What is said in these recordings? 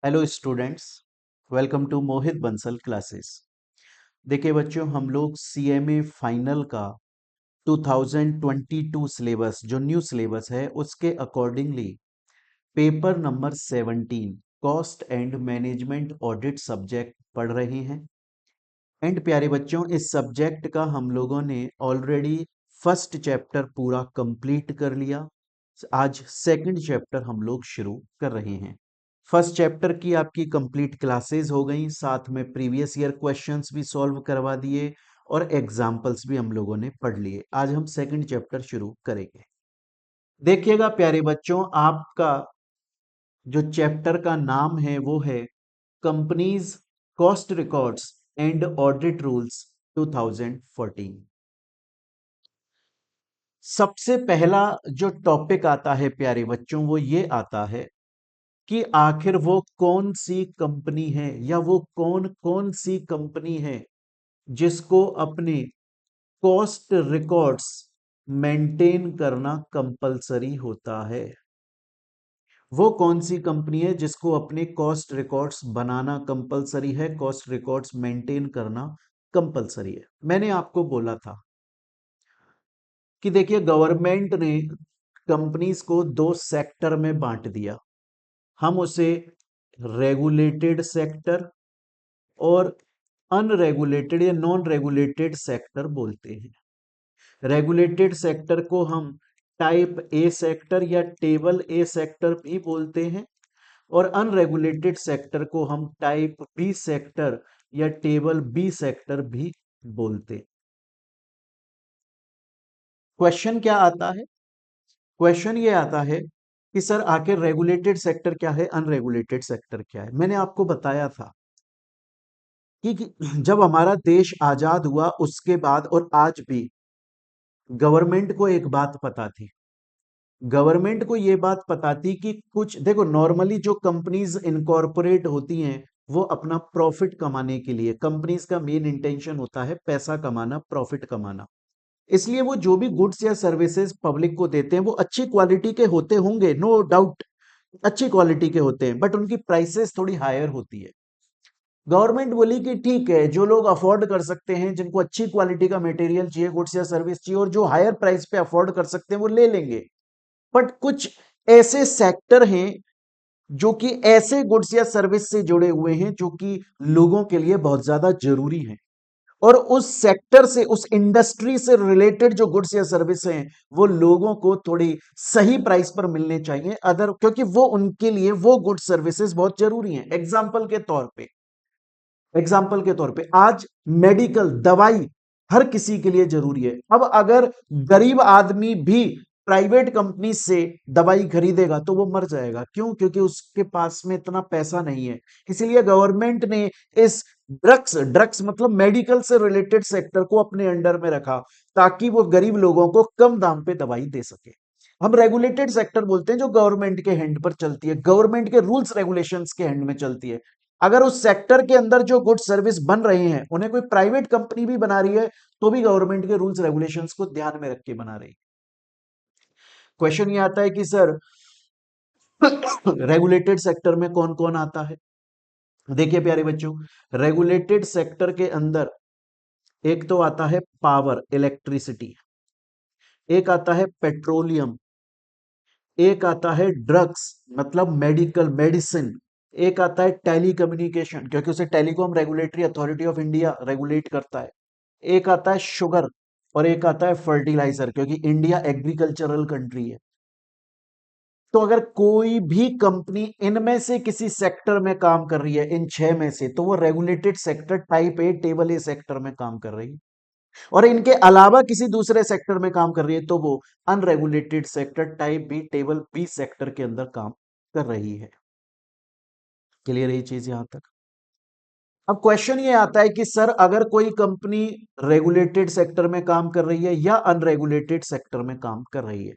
Hello students, welcome to Mohit Bansal classes. देखिए बच्चों, हम लोग सीएमए फाइनल का 2022 सिलेबस जो न्यू सिलेबस है उसके accordingly paper number 17 cost and management audit subject पढ़ रहे हैं। एंड प्यारे बच्चों, इस सब्जेक्ट का हम लोगों ने ऑलरेडी फर्स्ट चैप्टर पूरा कंप्लीट कर लिया। आज सेकंड चैप्टर हम लोग शुरू कर रहे हैं। फर्स्ट चैप्टर की आपकी कंप्लीट क्लासेस हो गई, साथ में प्रीवियस ईयर क्वेश्चंस भी सॉल्व करवा दिए और एग्जाम्पल्स भी हम लोगों ने पढ़ लिए। आज हम सेकंड चैप्टर शुरू करेंगे। देखिएगा प्यारे बच्चों, आपका जो चैप्टर का नाम है वो है companies cost records and audit rules 2014। सबसे पहला जो टॉपिक आता है प्यारे बच्चों वो ये आता है कि आखिर वो कौन सी कंपनी है या वो कौन कौन सी कंपनी है जिसको अपने कॉस्ट रिकॉर्ड्स मेंटेन करना कंपलसरी होता है। वो कौन सी कंपनी है जिसको अपने कॉस्ट रिकॉर्ड्स बनाना कंपलसरी है, कॉस्ट रिकॉर्ड्स मेंटेन करना कंपलसरी है। मैंने आपको बोला था कि देखिए गवर्नमेंट ने कंपनीज को दो सेक्टर में बांट दिया। हम उसे रेगुलेटेड सेक्टर और अनरेगुलेटेड या नॉन रेगुलेटेड सेक्टर बोलते हैं। रेगुलेटेड सेक्टर को हम टाइप ए सेक्टर या टेबल ए सेक्टर भी बोलते हैं और अनरेगुलेटेड सेक्टर को हम टाइप बी सेक्टर या टेबल बी सेक्टर भी बोलते हैं। क्वेश्चन क्या आता है? क्वेश्चन ये आता है कि सर आखिर रेगुलेटेड सेक्टर क्या है, अनरेगुलेटेड सेक्टर क्या है। मैंने आपको बताया था कि जब हमारा देश आजाद हुआ उसके बाद और आज भी गवर्नमेंट को एक बात पता थी। गवर्नमेंट को यह बात पता थी कि कुछ देखो, नॉर्मली जो कंपनीज इनकॉर्पोरेट होती हैं वो अपना प्रॉफिट कमाने के लिए, कंपनीज का मेन इंटेंशन होता है पैसा कमाना, प्रॉफिट कमाना। इसलिए वो जो भी गुड्स या सर्विसेज पब्लिक को देते हैं वो अच्छी क्वालिटी के होते होंगे, नो डाउट अच्छी क्वालिटी के होते हैं, बट उनकी प्राइसेस थोड़ी हायर होती है। गवर्नमेंट बोली कि ठीक है, जो लोग अफोर्ड कर सकते हैं, जिनको अच्छी क्वालिटी का मटेरियल चाहिए, गुड्स या सर्विस चाहिए और जो हायर प्राइस पे अफोर्ड कर सकते हैं वो ले लेंगे। बट कुछ ऐसे सेक्टर हैं जो कि ऐसे गुड्स या सर्विस से जुड़े हुए हैं जो कि लोगों के लिए बहुत ज्यादा जरूरी है और उस सेक्टर से, उस इंडस्ट्री से रिलेटेड जो गुड्स या सर्विस हैं वो लोगों को थोड़ी सही प्राइस पर मिलने चाहिए, अदर क्योंकि वो उनके लिए वो गुड्स सर्विसेज बहुत जरूरी हैं। एग्जाम्पल के तौर पे आज मेडिकल दवाई हर किसी के लिए जरूरी है। अब अगर गरीब आदमी भी प्राइवेट कंपनी से दवाई खरीदेगा तो वो मर जाएगा। क्यों? क्योंकि उसके पास में इतना पैसा नहीं है। इसीलिए गवर्नमेंट ने इस ड्रग्स ड्रग्स मतलब मेडिकल से रिलेटेड सेक्टर को अपने अंडर में रखा ताकि वो गरीब लोगों को कम दाम पे दवाई दे सके। हम रेगुलेटेड सेक्टर बोलते हैं जो गवर्नमेंट के हैंड पर चलती है, गवर्नमेंट के रूल्स रेगुलेशंस के हैंड में चलती है। अगर उस सेक्टर के अंदर जो गुड सर्विस बन रहे हैं उन्हें कोई प्राइवेट कंपनी भी बना रही है तो भी गवर्नमेंट के रूल्स रेगुलेशंस को ध्यान में रख के बना रही है। क्वेश्चन ये आता है कि सर रेगुलेटेड सेक्टर में कौन कौन आता है। देखिए प्यारे बच्चों, रेगुलेटेड सेक्टर के अंदर एक तो आता है पावर, इलेक्ट्रिसिटी, एक आता है पेट्रोलियम, एक आता है ड्रग्स मतलब मेडिकल मेडिसिन, एक आता है टेलीकम्युनिकेशन क्योंकि उसे telecom regulatory authority of India regulate करता है, एक आता है शुगर और एक आता है फर्टिलाइजर क्योंकि इंडिया एग्रीकल्चरल कंट्री है। तो अगर कोई भी कंपनी इनमें से किसी सेक्टर में काम कर रही है, इन छह में से, तो वो regulated sector type A table A sector में काम कर रही है। और इनके अलावा किसी दूसरे सेक्टर में काम कर रही है तो वो unregulated sector type B table B sector के अंदर काम कर रही है। क्लियर है ये चीज यहां तक? अब क्वेश्चन ये आता है कि सर अगर कोई कंपनी रेगुलेटेड सेक्टर में काम कर रही है या अनरेगुलेटेड सेक्टर में काम कर रही है,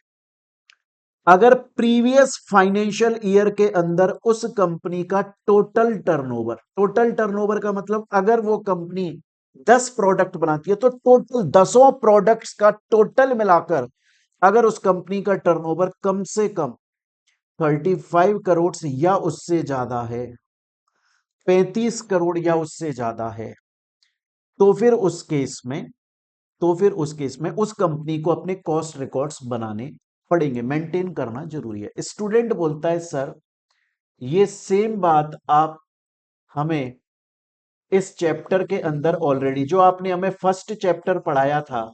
अगर प्रीवियस फाइनेंशियल ईयर के अंदर उस कंपनी का टोटल टर्नओवर का मतलब अगर वो कंपनी 10 प्रोडक्ट बनाती है तो टोटल 10 प्रोडक्ट्स का टोटल मिलाकर अगर उस कंपनी का टर्नओवर कम से कम 35 करोड़ या उससे ज्यादा है 35 करोड़ या उससे ज्यादा है, तो फिर उस केस में उस कंपनी को अपने कॉस्ट रिकॉर्ड्स बनाने पड़ेंगे, मेंटेन करना जरूरी है। स्टूडेंट बोलता है सर ये सेम बात आप हमें इस चैप्टर के अंदर ऑलरेडी, जो आपने हमें फर्स्ट चैप्टर पढ़ाया था,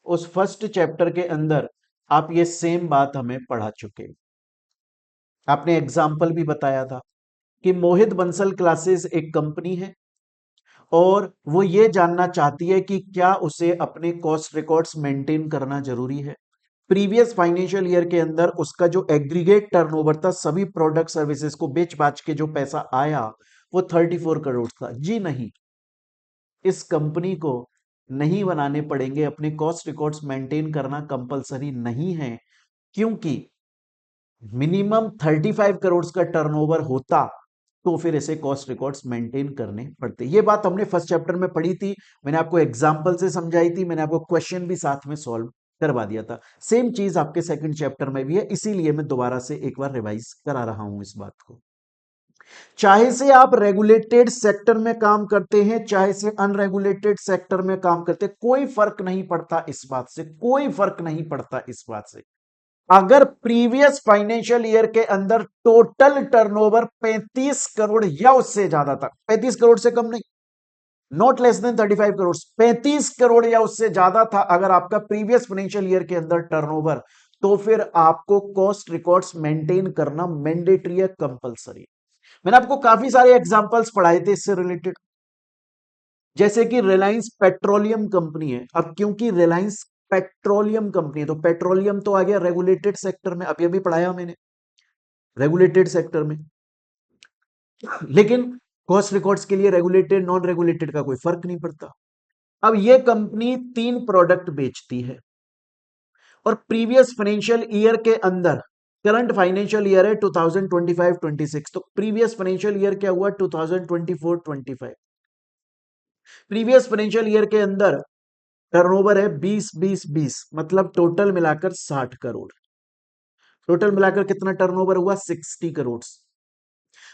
उस फर्स्ट चैप्टर के अंदर आप ये सेम बात हमें पढ़ा चुके। आपने एग्जाम्पल भी बताया था कि मोहित बंसल क्लासेस एक कंपनी है और वो ये जानना चाहती है कि क्या उसे अपने कॉस्ट रिकॉर्ड्स मेंटेन करना जरूरी है। प्रीवियस फाइनेंशियल ईयर के अंदर उसका जो एग्रीगेट टर्नओवर था, सभी प्रोडक्ट सर्विसेज को बेच बाच के जो पैसा आया वो 34 करोड़ था। जी नहीं, इस कंपनी को नहीं बनाने पड़ेंगे, अपने कॉस्ट रिकॉर्ड्स मेंटेन करना कंपलसरी नहीं है, क्योंकि मिनिमम 35 करोड़ का टर्नओवर होता तो फिर ऐसे कॉस्ट रिकॉर्ड्स मेंटेन करने पड़ते। ये बात हमने फर्स्ट चैप्टर में पढ़ी थी, मैंने आपको एग्जांपल से समझाई थी, मैंने आपको क्वेश्चन भी साथ में सॉल्व करवा दिया था। सेम चीज आपके सेकंड चैप्टर में भी है, इसीलिए मैं दोबारा से एक बार रिवाइज करा रहा हूं इस बात को। चाहे से आप रेगुलेटेड सेक्टर में काम करते हैं, चाहे से अनरेगुलेटेड सेक्टर में काम करते हैं, कोई फर्क नहीं पड़ता इस बात से, कोई फर्क नहीं पड़ता इस बात से। अगर प्रीवियस फाइनेंशियल ईयर के अंदर टोटल टर्नओवर 35 करोड़ या उससे ज्यादा था, 35 करोड़ से कम नहीं, not less than 35 crore, 35 crore या उससे ज्यादा था अगर आपका प्रीवियस फाइनेंशियल ईयर के अंदर टर्नओवर, तो फिर आपको कॉस्ट रिकॉर्ड्स मेंटेन करना मैंडेटरी है, कंपलसरी। मैंने आपको काफी सारे एग्जांपल्स पढ़ाए थे इससे रिलेटेड, जैसे कि रिलायंस पेट्रोलियम कंपनी है। अब क्योंकि रिलायंस पेट्रोलियम कंपनी है तो पेट्रोलियम तो आ गया रेगुलेटेड सेक्टर में, अभी अभी पढ़ाया मैंने, रेगुलेटेड सेक्टर में। लेकिन कॉस्ट रिकॉर्ड्स के लिए रेगुलेटेड नॉन रेगुलेटेड का कोई फर्क नहीं पड़ता। अब ये कंपनी 3 प्रोडक्ट बेचती है और प्रीवियस फाइनेंशियल ईयर के अंदर, करंट फाइनेंशियल ईयर है 2025-26, तो प्रीवियस फाइनेंशियल ईयर क्या हुआ 2024-25, प्रीवियस फाइनेंशियल ईयर के अंदर टर्नओवर है 20-20-20, मतलब टोटल मिलाकर 60 करोड़। टोटल मिलाकर कितना टर्नओवर हुआ 60 करोड़।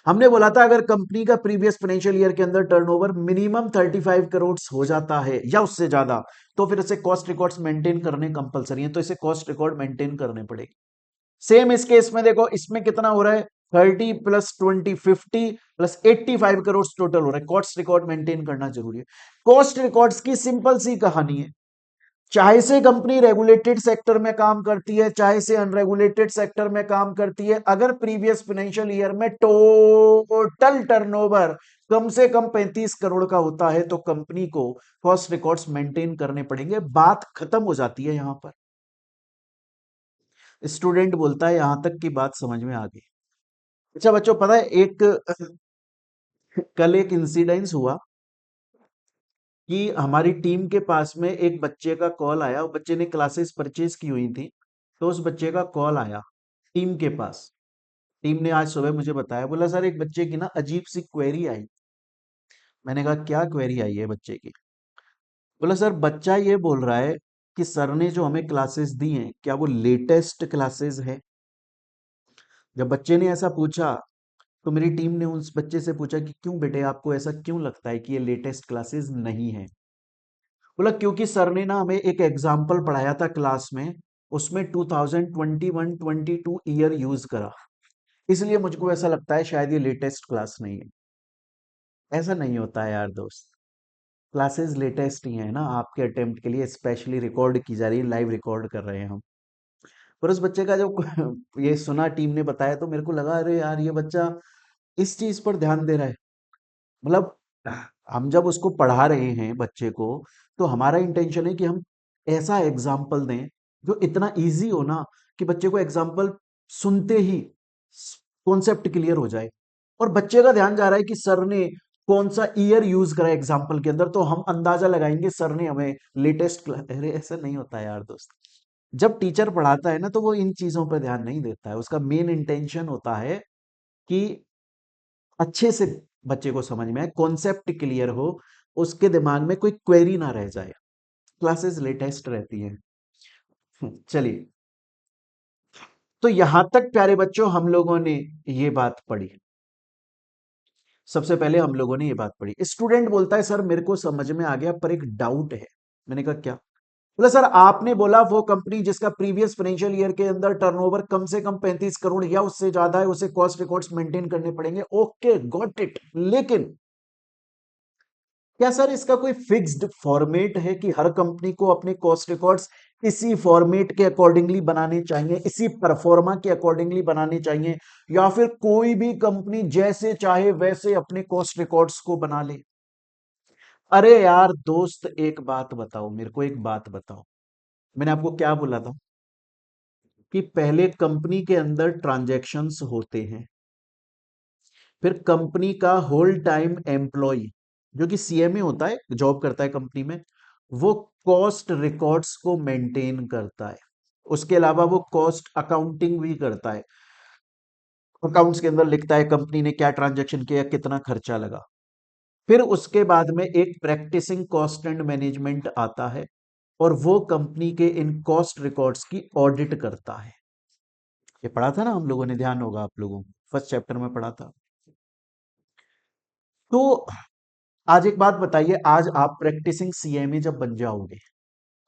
हमने बोला था अगर कंपनी का प्रीवियस फाइनेंशियल ईयर के अंदर टर्नओवर मिनिमम 35 करोड़ हो जाता है या उससे ज्यादा, तो फिर इसे कॉस्ट रिकॉर्ड्स मेंटेन करने कंपलसरी है, तो इसे कॉस्ट रिकॉर्ड मेंटेन करने पड़ेगी। सेम इस केस में देखो, इसमें कितना हो रहा है 30 + 20 50 + 85 करोड़ टोटल हो रहा है, कॉस्ट रिकॉर्ड मेंटेन करना जरूरी है। कॉस्ट रिकॉर्ड्स की सिंपल सी कहानी है, चाहे से कंपनी रेगुलेटेड सेक्टर में काम करती है, चाहे से अनरेगुलेटेड सेक्टर में काम करती है, अगर प्रीवियस फाइनेंशियल ईयर में टोटल टर्नओवर कम से कम 35 करोड़ का होता है तो कंपनी को कॉस्ट रिकॉर्ड्स मेंटेन करने पड़ेंगे, बात खत्म हो जाती है यहां पर। स्टूडेंट बोलता है यहां तक की बात समझ में आ गई। अच्छा बच्चों, पता है एक कल एक इंसिडेंस हुआ कि हमारी टीम के पास में एक बच्चे का कॉल आया, वो बच्चे ने क्लासेस परचेज की हुई थी, तो उस बच्चे का कॉल आया टीम के पास। टीम ने आज सुबह मुझे बताया, बोला सर एक बच्चे की ना अजीब सी क्वेरी आई। मैंने कहा क्या क्वेरी आई है बच्चे की? बोला सर बच्चा ये बोल रहा है कि सर ने जो हमें क्लासेस दी हैं क्या वो लेटेस्ट क्लासेस है। जब बच्चे ने ऐसा पूछा तो मेरी टीम ने उस बच्चे से पूछा कि क्यों बेटे, आपको ऐसा क्यों लगता है कि ये लेटेस्ट क्लासेस नहीं है? बोला क्योंकि सर ने ना हमें एक एग्जाम्पल पढ़ाया था क्लास में, उसमें 2021-22 ईयर यूज करा, इसलिए मुझको ऐसा लगता है शायद ये लेटेस्ट क्लास नहीं है। ऐसा नहीं होता है यार दोस्त, क्लासेस लेटेस्ट ही है ना, आपके अटेम्प्ट के लिए स्पेशली रिकॉर्ड की जा रही है, लाइव रिकॉर्ड कर रहे हैं हम। पर उस बच्चे का जो ये सुना, टीम ने बताया, तो मेरे को लगा अरे यार ये बच्चा इस चीज पर ध्यान दे रहा है। मतलब हम जब उसको पढ़ा रहे हैं बच्चे को, तो हमारा इंटेंशन है कि हम ऐसा एग्जाम्पल दें जो इतना इजी हो ना कि बच्चे को एग्जाम्पल सुनते ही कॉन्सेप्ट क्लियर हो जाए। और बच्चे का ध्यान जा रहा है कि सर ने कौन सा ईयर यूज करा एग्जाम्पल के अंदर, तो हम अंदाजा लगाएंगे सर ने हमें लेटेस्ट। अरे ऐसा नहीं होता है यार दोस्त, जब टीचर पढ़ाता है ना तो वो इन चीजों पर ध्यान नहीं देता है, उसका मेन इंटेंशन होता है कि अच्छे से बच्चे को समझ में आए, कॉन्सेप्ट क्लियर हो, उसके दिमाग में कोई क्वेरी ना रह जाए। क्लासेस लेटेस्ट रहती हैं। चलिए, तो यहां तक प्यारे बच्चों हम लोगों ने ये बात पढ़ी। सबसे पहले हम लोगों ने ये बात पढ़ी। स्टूडेंट बोलता है सर मेरे को समझ में आ गया पर एक डाउट है। मैंने कहा क्या? बोला सर आपने बोला वो कंपनी जिसका प्रीवियस फाइनेंशियल ईयर के अंदर टर्नओवर कम से कम 35 करोड़ या उससे ज्यादा है, उसे कॉस्ट रिकॉर्ड्स मेंटेन करने पड़ेंगे। ओके गॉट इट, लेकिन क्या सर इसका कोई फिक्स्ड फॉर्मेट है कि हर कंपनी को अपने कॉस्ट रिकॉर्ड्स इसी फॉर्मेट के अकॉर्डिंगली बनाने चाहिए, इसी परफॉर्मा के अकॉर्डिंगली बनाने चाहिए, या फिर कोई भी कंपनी जैसे चाहे वैसे अपने कॉस्ट रिकॉर्ड्स को बना ले? अरे यार दोस्त एक बात बताओ, मेरे को एक बात बताओ। मैंने आपको क्या बोला था कि पहले कंपनी के अंदर ट्रांजैक्शंस होते हैं, फिर कंपनी का होल टाइम एम्प्लॉय जो कि सीएमए होता है, जॉब करता है कंपनी में, वो कॉस्ट रिकॉर्ड्स को मेंटेन करता है। उसके अलावा वो कॉस्ट अकाउंटिंग भी करता है, अकाउंट्स के अंदर लिखता है कंपनी ने क्या ट्रांजैक्शन किया, कितना खर्चा लगा। फिर उसके बाद में एक प्रैक्टिसिंग कॉस्ट एंड मैनेजमेंट आता है और वो कंपनी के इन कॉस्ट रिकॉर्ड्स की ऑडिट करता है। ये पढ़ा था ना हम लोगों ने, ध्यान होगा आप लोगों को, फर्स्ट चैप्टर में पढ़ा था। तो आज एक बात बताइए, आज आप प्रैक्टिसिंग सीएमए जब बन जाओगे,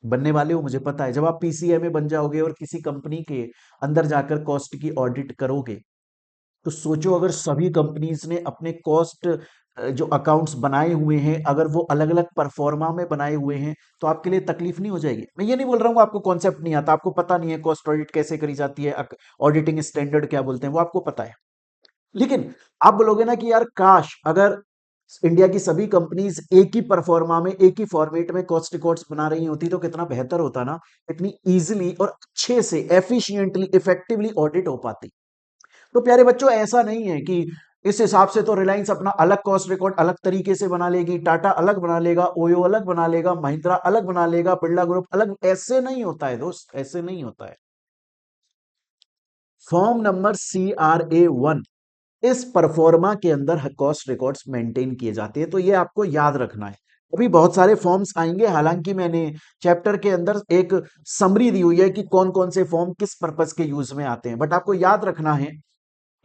बनने वाले हो मुझे पता है, जब आप पीसीएमए बन जाओगे और किसी कंपनी के अंदर जाकर कॉस्ट की ऑडिट करोगे, तो सोचो अगर सभी कंपनीज ने अपने कॉस्ट जो अकाउंट्स बनाए हुए हैं, अगर वो अलग अलग परफॉर्मा में बनाए हुए हैं, तो आपके लिए तकलीफ नहीं हो जाएगी? मैं ये नहीं बोल रहा हूँ आपको कॉन्सेप्ट नहीं आता, आपको पता नहीं है कॉस्ट ऑडिट कैसे करी जाती है, ऑडिटिंग स्टैंडर्ड क्या बोलते हैं, वो आपको पता है। लेकिन आप बोलोगे ना कि यार काश अगर इंडिया की सभी कंपनीज एक ही परफॉर्मा में, एक ही फॉर्मेट में कॉस्ट रिकॉर्ड्स बना रही होती तो कितना बेहतर होता ना, इतनी इजीली और अच्छे से एफिशिएंटली इफेक्टिवली ऑडिट हो पाती। तो प्यारे बच्चों ऐसा नहीं है कि इस हिसाब से तो रिलायंस अपना अलग कॉस्ट रिकॉर्ड अलग तरीके से बना लेगी, टाटा अलग बना लेगा, ओयो अलग बना लेगा, महिंद्रा अलग बना लेगा, बिरला ग्रुप अलग। ऐसे नहीं होता है दोस्त, ऐसे नहीं होता है। फॉर्म नंबर CRA1, इस परफॉर्मा के अंदर कॉस्ट रिकॉर्ड्स मेंटेन किए जाते हैं, तो ये आपको याद रखना है। अभी बहुत सारे फॉर्म्स आएंगे, हालांकि मैंने चैप्टर के अंदर एक समरी दी हुई है कि कौन कौन से फॉर्म किस पर्पस के यूज में आते हैं, बट आपको याद रखना है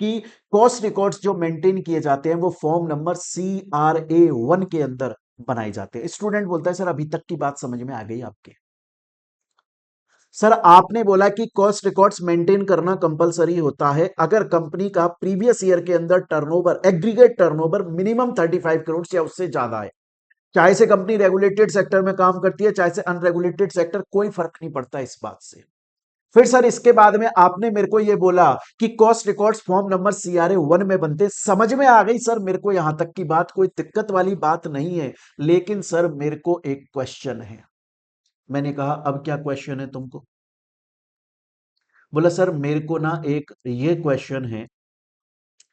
कि कॉस्ट रिकॉर्ड्स जो मेंटेन किए जाते हैं वो फॉर्म नंबर CRA1 के अंदर बनाए जाते हैं। स्टूडेंट बोलता है सर अभी तक की बात समझ में आ गई आपके? सर आपने बोला कि कॉस्ट रिकॉर्ड्स मेंटेन करना कंपलसरी होता है अगर कंपनी का प्रीवियस ईयर के अंदर turnover, aggregate turnover minimum 35 crore या उससे ज्यादा है। चाहे से कंपनी रेगुलेटेड सेक्टर में काम करती है, चाहे से अनरेगुलेटेड सेक्टर, कोई फर्क नहीं पड़ता इस बात से। फिर सर इसके बाद में आपने मेरे को यह बोला कि cost records form number CRA1 में बनते। समझ में आ गई सर मेरे को, यहां तक की बात कोई दिक्कत वाली बात नहीं है। लेकिन सर मेरे को एक क्वेश्चन है। मैंने कहा अब क्या क्वेश्चन है तुमको? बोला सर मेरे को ना एक ये क्वेश्चन है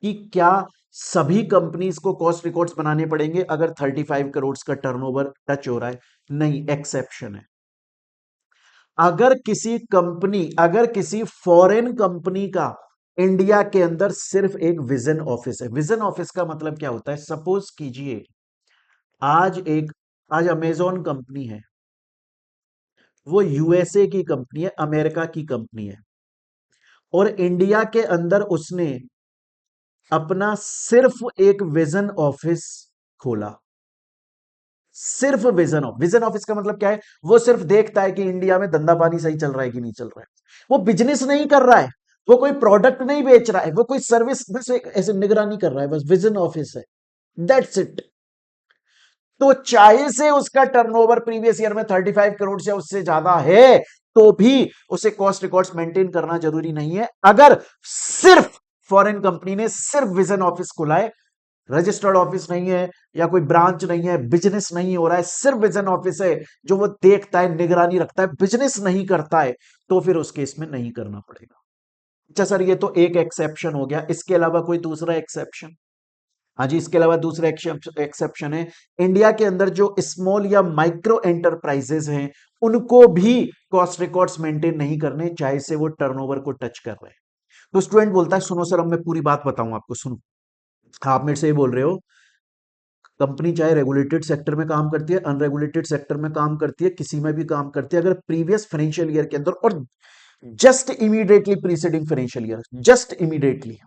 कि क्या सभी कंपनीज को कॉस्ट रिकॉर्ड्स बनाने पड़ेंगे अगर 35 करोड़ का टर्नओवर टच हो रहा है? नहीं, एक्सेप्शन है। अगर किसी फॉरेन कंपनी का इंडिया के अंदर सिर्फ एक विजन ऑफिस है, विजन ऑफिस का मतलब क्या होता है? सपोज कीजिए आज एक आज अमेजॉन कंपनी है, वो यूएसए की कंपनी है, अमेरिका की कंपनी है, और इंडिया के अंदर उसने अपना सिर्फ एक विजन ऑफिस खोला। सिर्फ विजन ऑफिस का मतलब क्या है? वो सिर्फ देखता है कि इंडिया में धंधा पानी सही चल रहा है कि नहीं चल रहा है। वो बिजनेस नहीं कर रहा है, वो कोई प्रोडक्ट नहीं बेच रहा है, वो कोई सर्विस, बस एक ऐसे निगरानी कर रहा है, बस विजन ऑफिस है, दैट्स इट। तो चाहे से उसका टर्नओवर प्रीवियस ईयर में 35 करोड़ से उससे ज्यादा है, तो भी उसे कॉस्ट रिकॉर्ड्स मेंटेन करना जरूरी नहीं है। अगर सिर्फ फॉरेन कंपनी ने सिर्फ विजन ऑफिस खोला है, रजिस्टर्ड ऑफिस नहीं है या कोई ब्रांच नहीं है, बिजनेस नहीं हो रहा है, सिर्फ विजन ऑफिस है जो वो देखता है, निगरानी रखता है, बिजनेस नहीं करता है, तो फिर उस केस में नहीं करना पड़ेगा। अच्छा सर ये तो एक एक्सेप्शन हो गया, इसके अलावा कोई दूसरा एक्सेप्शन? हाँ जी, इसके अलावा दूसरा एक्सेप्शन है, इंडिया के अंदर जो स्मॉल या माइक्रो एंटरप्राइजेस हैं उनको भी कॉस्ट रिकॉर्ड्स मेंटेन नहीं करने, चाहे से वो टर्नओवर को टच कर रहे हैं। तो स्टूडेंट बोलता है सुनो सर, अब मैं पूरी बात बताऊं आपको, सुनो। आप मेरे से ये बोल रहे हो कंपनी चाहे रेगुलेटेड सेक्टर में काम करती है, अनरेगुलेटेड सेक्टर में काम करती है, किसी में भी काम करती है, अगर प्रीवियस फाइनेंशियल ईयर के अंदर और just immediately preceding financial year, just immediately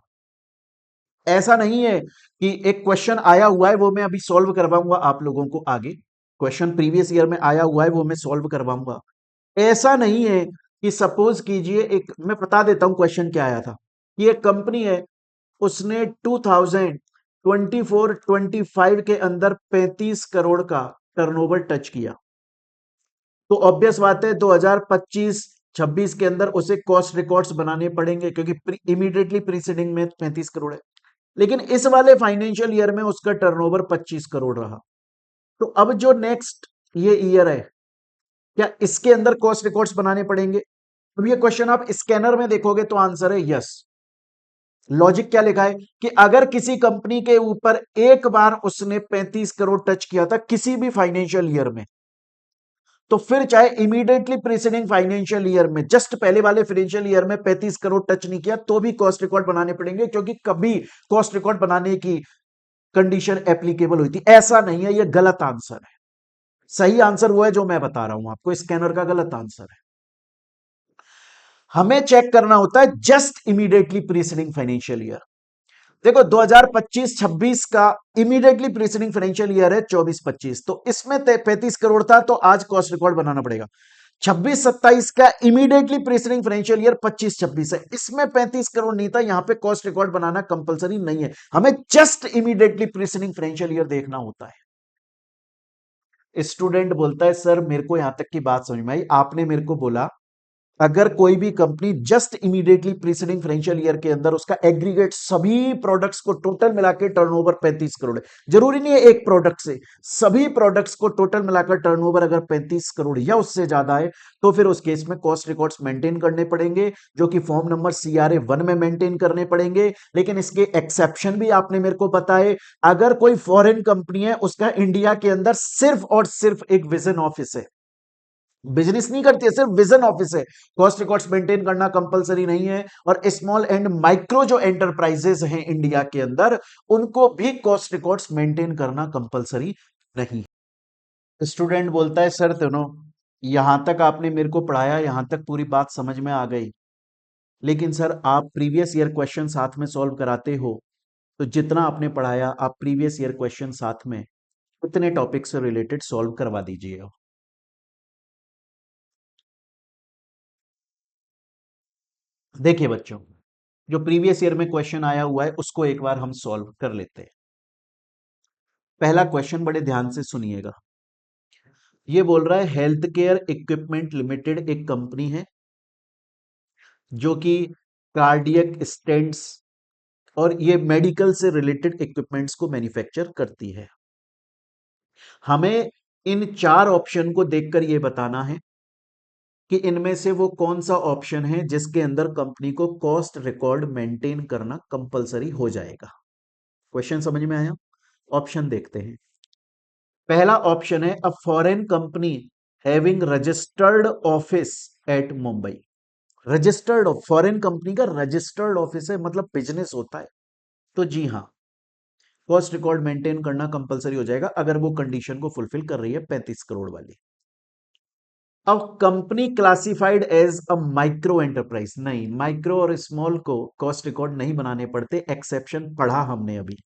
ऐसा नहीं है कि एक क्वेश्चन आया हुआ है वो मैं अभी सॉल्व करवाऊंगा आप लोगों को आगे, क्वेश्चन प्रीवियस ईयर में आया हुआ है वो मैं सॉल्व करवाऊंगा। ऐसा नहीं है कि सपोज कीजिए, एक मैं बता देता हूं क्वेश्चन क्या आया था, कि एक कंपनी है, उसने 2024-25 के अंदर 35 करोड़ का टर्नओवर टच किया, तो ऑब्वियस बात है 2025-26 के अंदर उसे कॉस्ट रिकॉर्ड्स बनाने पड़ेंगे, क्योंकि इमीडिएटली प्रीसीडिंग में 35 करोड़ है। लेकिन इस वाले फाइनेंशियल ईयर में उसका टर्नओवर 25 करोड़ रहा। तो अब जो नेक्स्ट ये ईयर है, क्या इसके अंदर कॉस्ट रिकॉर्ड्स बनाने पड़ेंगे? अब ये क्वेश्चन आप स्कैनर में देखोगे तो आंसर है यस। लॉजिक क्या लिखा है कि अगर किसी कंपनी के ऊपर एक बार उसने 35 करोड़ टच किया था किसी भी फाइनेंशियल ईयर में, तो फिर चाहे इमीडिएटली प्रीसीडिंग फाइनेंशियल ईयर में, जस्ट पहले वाले फाइनेंशियल ईयर में 35 करोड़ टच नहीं किया, तो भी कॉस्ट रिकॉर्ड बनाने पड़ेंगे, क्योंकि कभी कॉस्ट रिकॉर्ड बनाने की कंडीशन एप्लीकेबल हुई थी। ऐसा नहीं है, यह गलत आंसर है। सही आंसर वो है जो मैं बता रहा हूं आपको, स्कैनर का गलत आंसर है। हमें चेक करना होता है just immediately preceding financial year. देखो 2025-26 का इमीडिएटली प्रीसीडिंग फाइनेंशियल ईयर है 24-25, तो इसमें 35 करोड़ था, तो आज कॉस्ट रिकॉर्ड बनाना पड़ेगा। 26-27 का इमीडिएटली प्रीसीडिंग फाइनेंशियल ईयर 25-26 है, इसमें 35 करोड़ नहीं था, यहां पे कॉस्ट रिकॉर्ड बनाना कंपलसरी नहीं है, हमें just immediately preceding financial year देखना होता है। स्टूडेंट बोलता है सर मेरे को यहां तक की बात समझ में आई, आपने मेरे को बोला अगर कोई भी company just immediately preceding financial year के अंदर उसका एग्रीगेट सभी प्रोडक्ट्स को टोटल मिलाकर टर्नओवर 35 करोड़ है, जरूरी नहीं है एक प्रोडक्ट से, सभी प्रोडक्ट्स को टोटल मिलाकर टर्नओवर अगर 35 करोड़ या उससे ज्यादा है, तो फिर उस केस में कॉस्ट रिकॉर्ड्स मेंटेन करने पड़ेंगे, जो कि फॉर्म नंबर CRA 1 में मेंटेन करने पड़ेंगे। लेकिन इसके एक्सेप्शन भी आपने मेरे को बताए, अगर कोई फॉरेन कंपनी है उसका इंडिया के अंदर सिर्फ और सिर्फ एक विजन ऑफिस है, बिजनेस नहीं करती है, सिर्फ विजन ऑफिस है, कॉस्ट रिकॉर्ड्स मेंटेन करना कंपलसरी नहीं है। और स्मॉल एंड माइक्रो जो एंटरप्राइजेस हैं इंडिया के अंदर, उनको भी कॉस्ट रिकॉर्ड्स मेंटेन करना कंपलसरी नहीं। स्टूडेंट बोलता है सर दोनों यहां तक आपने मेरे को पढ़ाया, यहां तक पूरी बात समझ में आ गई, लेकिन सर आप प्रीवियस ईयर क्वेश्चन साथ में सॉल्व कराते हो, तो जितना आपने पढ़ाया आप प्रीवियस ईयर क्वेश्चन साथ में उतने टॉपिक से रिलेटेड सॉल्व करवा दीजिए। देखिए बच्चों, जो प्रीवियस ईयर में क्वेश्चन आया हुआ है उसको एक बार हम सॉल्व कर लेते हैं। पहला क्वेश्चन बड़े ध्यान से सुनिएगा। ये बोल रहा है हेल्थ केयर इक्विपमेंट लिमिटेड एक कंपनी है जो कि कार्डियक स्टेंट्स और ये मेडिकल से रिलेटेड इक्विपमेंट्स को मैन्युफैक्चर करती है। हमें इन चार ऑप्शन को देखकर यह बताना है कि इनमें से वो कौन सा ऑप्शन है जिसके अंदर कंपनी को कॉस्ट रिकॉर्ड मेंटेन करना कंपलसरी हो जाएगा। क्वेश्चन समझ में आया? ऑप्शन देखते हैं। पहला ऑप्शन है अ foreign company having registered office at Mumbai. Registered foreign company का रजिस्टर्ड ऑफिस है, मतलब बिजनेस होता है, तो जी हाँ, कॉस्ट रिकॉर्ड मेंटेन करना कंपलसरी हो जाएगा अगर वो कंडीशन को फुलफिल कर रही है 35 करोड़ वाली। अब company classified as a micro enterprise, नहीं, माइक्रो और स्मॉल को कॉस्ट रिकॉर्ड नहीं बनाने पड़ते, एक्सेप्शन पढ़ा हमने अभी।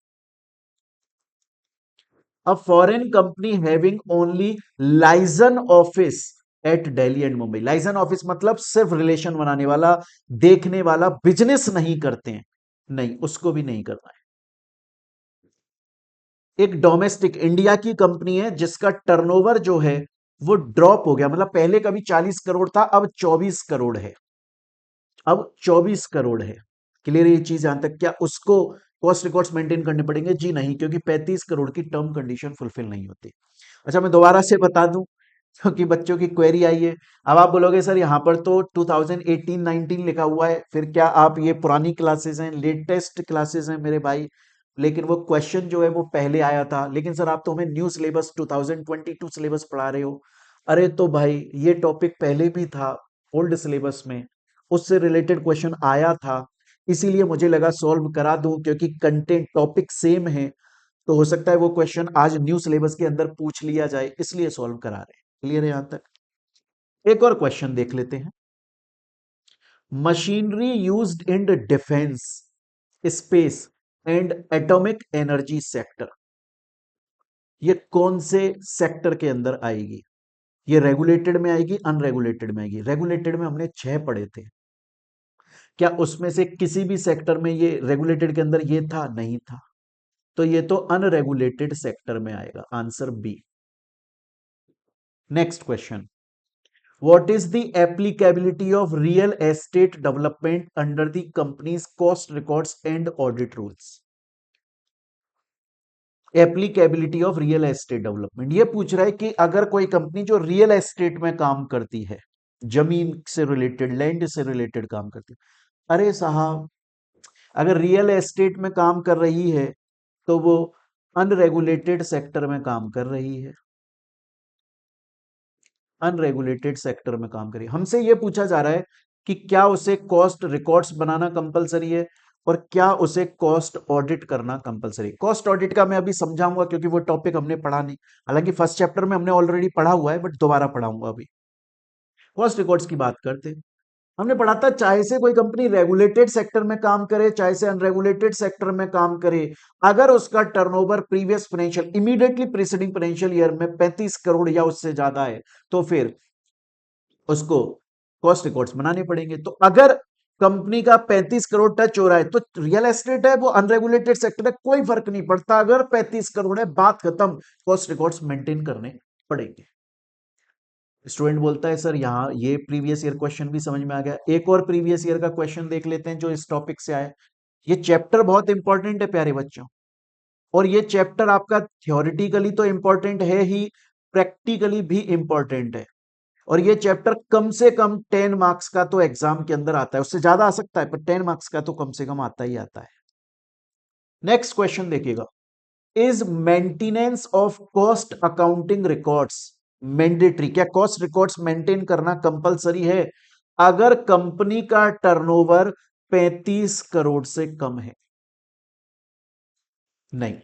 A foreign company having only liaison office at Delhi and Mumbai. Liaison office मतलब सिर्फ रिलेशन बनाने वाला, देखने वाला, बिजनेस नहीं करते हैं, नहीं, उसको भी नहीं करना है। एक डोमेस्टिक इंडिया की कंपनी है जिसका टर्नओवर जो है वो ड्रॉप हो गया, मतलब पहले कभी 40 करोड़ था, अब 24 करोड़ है, अब 24 करोड़ है। क्लियर है ये चीज यहां तक? क्या उसको कॉस्ट रिकॉर्ड्स मेंटेन करने पड़ेंगे? जी नहीं, क्योंकि 35 करोड़ की टर्म कंडीशन फुलफिल नहीं होती। अच्छा मैं दोबारा से बता दूं, क्योंकि बच्चों की क्वेरी आई है। अब आप बोलोगे सर यहाँ पर तो 2018-19 लिखा हुआ है, फिर क्या आप ये पुरानी क्लासेस हैं, लेटेस्ट क्लासेस हैं मेरे भाई? लेकिन वो क्वेश्चन जो है वो पहले आया था, लेकिन सर आप तो हमें न्यू सिलेबस 2022 सिलेबस पढ़ा रहे हो। अरे तो भाई ये टॉपिक पहले भी था ओल्ड सिलेबस में, उससे रिलेटेड क्वेश्चन आया था, इसीलिए मुझे लगा सॉल्व करा दूं, क्योंकि कंटेंट टॉपिक सेम है, तो हो सकता है वो क्वेश्चन आज न्यू सिलेबस के अंदर पूछ लिया जाए, इसलिए सॉल्व करा रहे हैं। क्लियर है यहां तक? एक और क्वेश्चन देख लेते हैं। Machinery used in defence, space and atomic energy sector, ये कौन से सेक्टर के अंदर आएगी? ये रेगुलेटेड में आएगी, अनरेगुलेटेड में आएगी? रेगुलेटेड में हमने 6 पढ़े थे, क्या उसमें से किसी भी सेक्टर में ये रेगुलेटेड के अंदर ये था? नहीं था, तो ये तो अनरेगुलेटेड सेक्टर में आएगा, answer B. Next question, what is the applicability of real estate development under the companies cost records and audit rules? Applicability of real estate development, ये पूछ रहा है कि अगर कोई कंपनी जो रियल एस्टेट में काम करती है, जमीन से रिलेटेड, लैंड से रिलेटेड काम करती है, अरे साहब अगर रियल एस्टेट में काम कर रही है तो वो अनरेगुलेटेड सेक्टर में काम कर रही है, अनरेगुलेटेड सेक्टर में काम करिए। हमसे यह पूछा जा रहा है कि क्या उसे कॉस्ट रिकॉर्ड्स बनाना कंपलसरी है और क्या उसे कॉस्ट ऑडिट करना कंपलसरी। कॉस्ट ऑडिट का मैं अभी समझाऊंगा क्योंकि वो टॉपिक हमने पढ़ा नहीं, हालांकि फर्स्ट चैप्टर में हमने ऑलरेडी पढ़ा हुआ है, बट दोबारा पढ़ाऊंगा। अभी कॉस्ट रिकॉर्ड्स की बात करते हैं। हमने पढ़ा था चाहे से कोई कंपनी रेगुलेटेड सेक्टर में काम करे चाहे से अनरेगुलेटेड सेक्टर में काम करे, अगर उसका turnover previous financial immediately preceding financial year में 35 करोड़ या उससे ज्यादा है तो फिर उसको कॉस्ट रिकॉर्ड्स बनाने पड़ेंगे। तो अगर कंपनी का 35 करोड़ टच हो रहा है तो रियल एस्टेट है, वो अनरेगुलेटेड सेक्टर है, कोई फर्क नहीं पड़ता, अगर 35 करोड़ है बात खत्म, कॉस्ट रिकॉर्ड्स मेंटेन करने पड़ेंगे। स्टूडेंट बोलता है सर यहां ये प्रीवियस ईयर क्वेश्चन भी समझ में आ गया, एक और प्रीवियस ईयर का क्वेश्चन देख लेते हैं जो इस टॉपिक से आया। ये चैप्टर बहुत इंपॉर्टेंट है प्यारे बच्चों, और ये चैप्टर आपका थ्योरेटिकली तो इंपॉर्टेंट है ही, प्रैक्टिकली भी इंपॉर्टेंट है। और ये चैप्टर कम से कम 10 मार्क्स का तो एग्जाम के अंदर आता है, उससे ज्यादा आ सकता है पर 10 मार्क्स का तो कम से कम आता ही आता है। नेक्स्ट क्वेश्चन देखिएगा, is maintenance of cost accounting records mandatory? क्या कॉस्ट रिकॉर्ड्स मेंटेन करना कंपलसरी है अगर कंपनी का टर्नओवर 35 करोड़ से कम है? नहीं।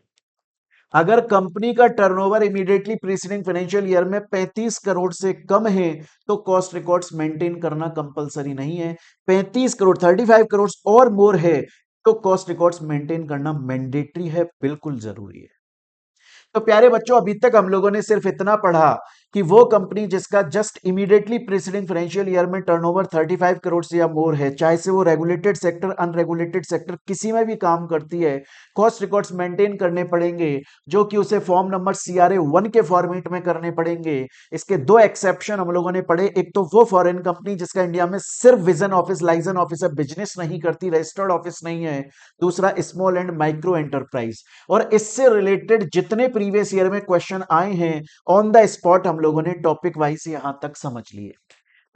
अगर कंपनी का turnover immediately preceding financial year में 35 करोड़ से कम है तो कॉस्ट रिकॉर्ड्स मेंटेन करना कंपलसरी नहीं है। 35 करोड़ 35 करोड़ और मोर है तो कॉस्ट रिकॉर्ड्स मेंटेन करना मैंडेटरी है, बिल्कुल जरूरी है। तो प्यारे बच्चों अभी तक हम लोगों ने सिर्फ इतना पढ़ा कि वो कंपनी जिसका just immediately preceding financial year में टर्नओवर 35 करोड़ से या मोर है, चाहे से वो रेगुलेटेड सेक्टर अनरेगुलेटेड सेक्टर किसी में भी काम करती है, कॉस्ट रिकॉर्ड्स मेंटेन करने पड़ेंगे जो कि उसे फॉर्म नंबर CRA 1 के फॉर्मेट में करने पड़ेंगे। इसके 2 एक्सेप्शन हम लोगों ने पढ़े, एक तो वो फॉरेन कंपनी जिसका इंडिया में सिर्फ विजन ऑफिस लाइजन ऑफिस है, बिजनेस नहीं करती, रजिस्टर्ड ऑफिस नहीं है। दूसरा स्मॉल एंड माइक्रो एंटरप्राइज। और इससे रिलेटेड जितने प्रीवियस ईयर में क्वेश्चन आए हैं ऑन द स्पॉट हम लोगों ने टॉपिक वाइज यहां तक समझ लिए।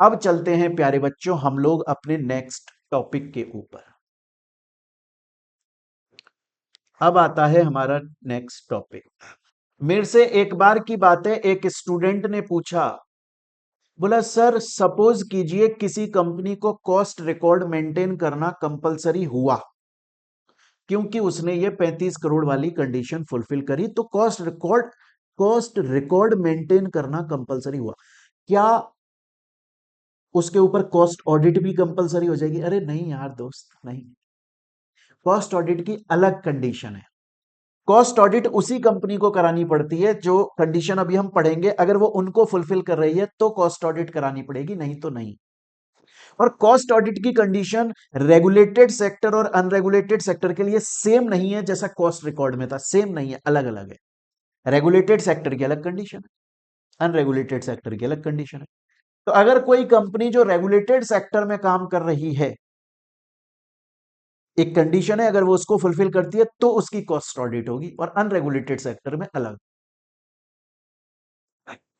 अब चलते हैं प्यारे बच्चों हम लोग अपने नेक्स्ट टॉपिक के ऊपर। अब आता है हमारा नेक्स्ट टॉपिक। मेरे से एक बार की बात है, एक स्टूडेंट ने पूछा, बोला सर सपोज कीजिए किसी कंपनी को कॉस्ट रिकॉर्ड मेंटेन करना कंपलसरी हुआ क्योंकि उसने ये 35 करोड़ वाली कंडीशन फुलफिल करी, तो कॉस्ट रिकॉर्ड मेंटेन करना कंपलसरी हुआ, क्या उसके ऊपर कॉस्ट ऑडिट भी कंपलसरी हो जाएगी? अरे नहीं यार दोस्त, नहीं। कॉस्ट ऑडिट की अलग कंडीशन है। कॉस्ट ऑडिट उसी कंपनी को करानी पड़ती है जो कंडीशन अभी हम पढ़ेंगे, अगर वो उनको फुलफिल कर रही है तो कॉस्ट ऑडिट करानी पड़ेगी, नहीं तो नहीं। और कॉस्ट ऑडिट की कंडीशन रेगुलेटेड सेक्टर और अनरेगुलेटेड सेक्टर के लिए सेम नहीं है जैसा कॉस्ट रिकॉर्ड में था, सेम नहीं है, अलग अलग है। रेगुलेटेड सेक्टर की अलग कंडीशन है, अनरेगुलेटेड सेक्टर की अलग कंडीशन है। तो अगर कोई कंपनी जो रेगुलेटेड सेक्टर में काम कर रही है, एक कंडीशन है, अगर वो उसको फुलफिल करती है तो उसकी कॉस्ट ऑडिट होगी, और अनरेगुलेटेड सेक्टर में अलग।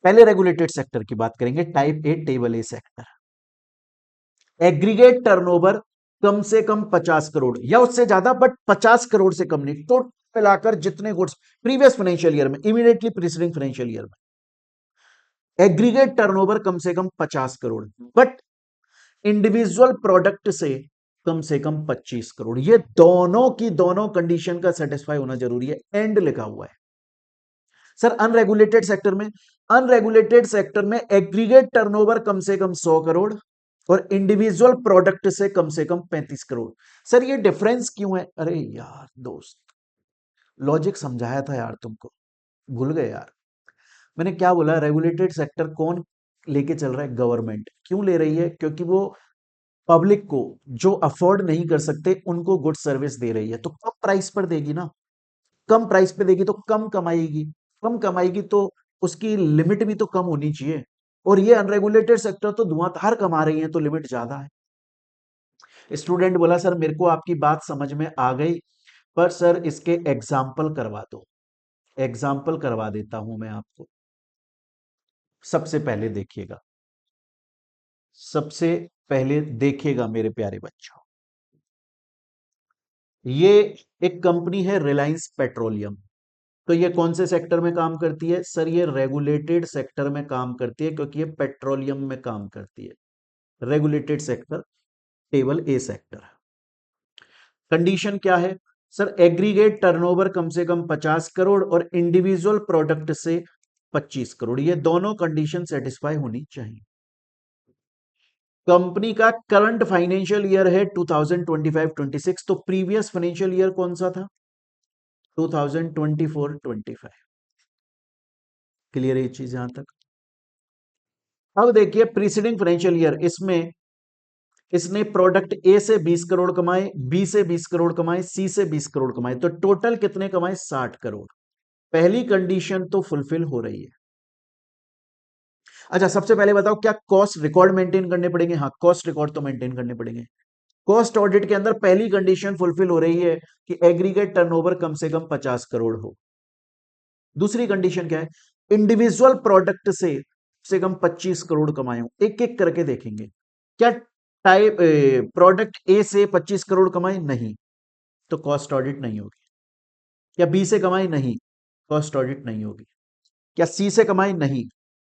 पहले रेगुलेटेड सेक्टर की बात करेंगे, type A table A sector. Aggregate turnover कम से कम 50 करोड़ या उससे ज्यादा, बट 50 करोड़ से कम नहीं, तो मिलाकर जितने गुड्स प्रीवियस फाइनेंशियल ईयर में इमीडिएटली प्रीसीडिंग फाइनेंशियल ईयर में एग्रीगेट टर्नओवर कम से कम 50 करोड़, बट इंडिविजुअल प्रोडक्ट से कम 25 करोड़, ये दोनों की दोनों कंडीशन का सेटिस्फाई होना जरूरी है, एंड लिखा हुआ है। सर अनरेगुलेटेड सेक्टर में एग्रीगेट टर्नओवर कम से कम 100 करोड़ और इंडिविजुअल प्रोडक्ट से कम 35 करोड़। सर ये डिफरेंस क्यों है? अरे यार दोस्त, लॉजिक समझाया था यार तुमको, भूल गए यार। मैंने क्या बोला, रेगुलेटेड सेक्टर कौन लेके चल रहा है? गवर्नमेंट। क्यों ले रही है? क्योंकि वो पब्लिक को, जो अफोर्ड नहीं कर सकते उनको गुड सर्विस दे रही है, तो कम प्राइस पर देगी ना। कम प्राइस पे देगी तो कम कमाएगी, कम कमाएगी तो उसकी लिमिट भी तो कम होनी चाहिए। और ये अनरेगुलेटेड सेक्टर तो धुआंधार कमा रही है, तो लिमिट ज्यादा है। स्टूडेंट बोला सर मेरे को आपकी बात समझ में आ गई, पर सर इसके एग्जाम्पल करवा दो। एग्जाम्पल करवा देता हूं मैं आपको। सबसे पहले देखिएगा, सबसे पहले देखिएगा मेरे प्यारे बच्चों, ये एक कंपनी है रिलायंस पेट्रोलियम। तो ये कौन से सेक्टर में काम करती है? सर ये रेगुलेटेड सेक्टर में काम करती है, क्योंकि ये पेट्रोलियम में काम करती है। Regulated sector, table A sector. Condition क्या है? सर एग्रीगेट टर्नओवर कम से कम 50 करोड़ और इंडिविजुअल प्रोडक्ट से 25 करोड़, ये दोनों कंडीशन सेटिस्फाई होनी चाहिए। कंपनी का करंट फाइनेंशियल ईयर है 2025-26, तो प्रीवियस फाइनेंशियल ईयर कौन सा था? 2024-25। क्लियर है ये चीज यहां तक? अब देखिए प्रीसीडिंग फाइनेंशियल ईयर, इसमें इसने प्रोडक्ट ए से 20 करोड़ कमाए, बी से 20 करोड़ कमाए, सी से 20 करोड़ कमाए, तो टोटल कितने कमाए? 60 करोड़। पहली कंडीशन तो फुलफिल हो रही है। अच्छा सबसे पहले बताओ, क्या कॉस्ट रिकॉर्ड मेंटेन करने पड़ेंगे? हाँ, कॉस्ट रिकॉर्ड तो मेंटेन करने पड़ेंगे। कॉस्ट ऑडिट के अंदर पहली कंडीशन फुलफिल हो रही है कि एग्रीगेट टर्नओवर कम से कम 50 करोड़ हो। दूसरी कंडीशन क्या है? इंडिविजुअल प्रोडक्ट से कम 25 करोड़ कमाए हो। एक एक करके देखेंगे। क्या टाइप प्रोडक्ट ए से 25 करोड़ कमाए? नहीं, तो कॉस्ट ऑडिट नहीं होगी। क्या बी से कमाई? नहीं, कॉस्ट ऑडिट नहीं होगी। क्या सी से कमाई? नहीं,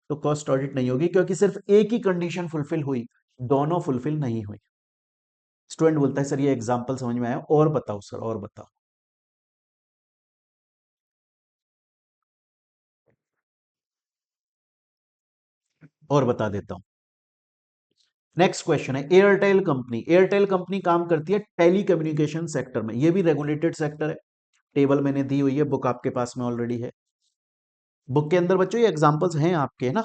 तो कॉस्ट ऑडिट नहीं होगी, क्योंकि सिर्फ एक ही कंडीशन फुलफिल हुई, दोनों फुलफिल नहीं हुई। स्टूडेंट बोलता है सर ये एग्जांपल समझ में आया, और बताओ सर, और बताओ। और बता देता हूं। नेक्स्ट क्वेश्चन है एयरटेल कंपनी। एयरटेल कंपनी काम करती है टेली कम्युनिकेशन सेक्टर में, ये भी रेगुलेटेड सेक्टर है। टेबल मैंने दी हुई है, बुक आपके पास में ऑलरेडी है। बुक के अंदर बच्चों ये एग्जांपल्स हैं आपके, है ना।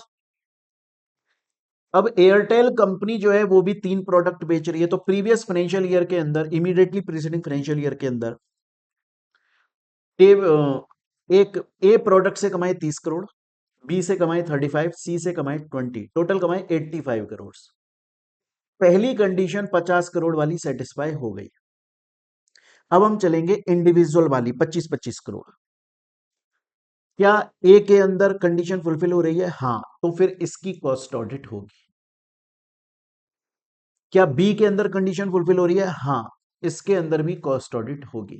अब एयरटेल कंपनी जो है वो भी 3 प्रोडक्ट बेच रही है, तो प्रीवियस फाइनेंशियल ईयर के अंदर, इमीडिएटली प्रीसीडिंग फाइनेंशियल ईयर के अंदर एक ए प्रोडक्ट से कमाए 30 करोड़, बी से कमाए 35, सी से कमाए 20, टोटल कमाए 85 करोड़। पहली कंडीशन 50 करोड़ वाली सेटिस्फाई हो गई। अब हम चलेंगे इंडिविजुअल वाली 25-25 करोड़। क्या ए के अंदर कंडीशन फुलफिल हो रही है? हाँ, तो फिर इसकी कॉस्ट ऑडिट होगी। क्या बी के अंदर कंडीशन फुलफिल हो रही है? हाँ, इसके अंदर भी कॉस्ट ऑडिट होगी।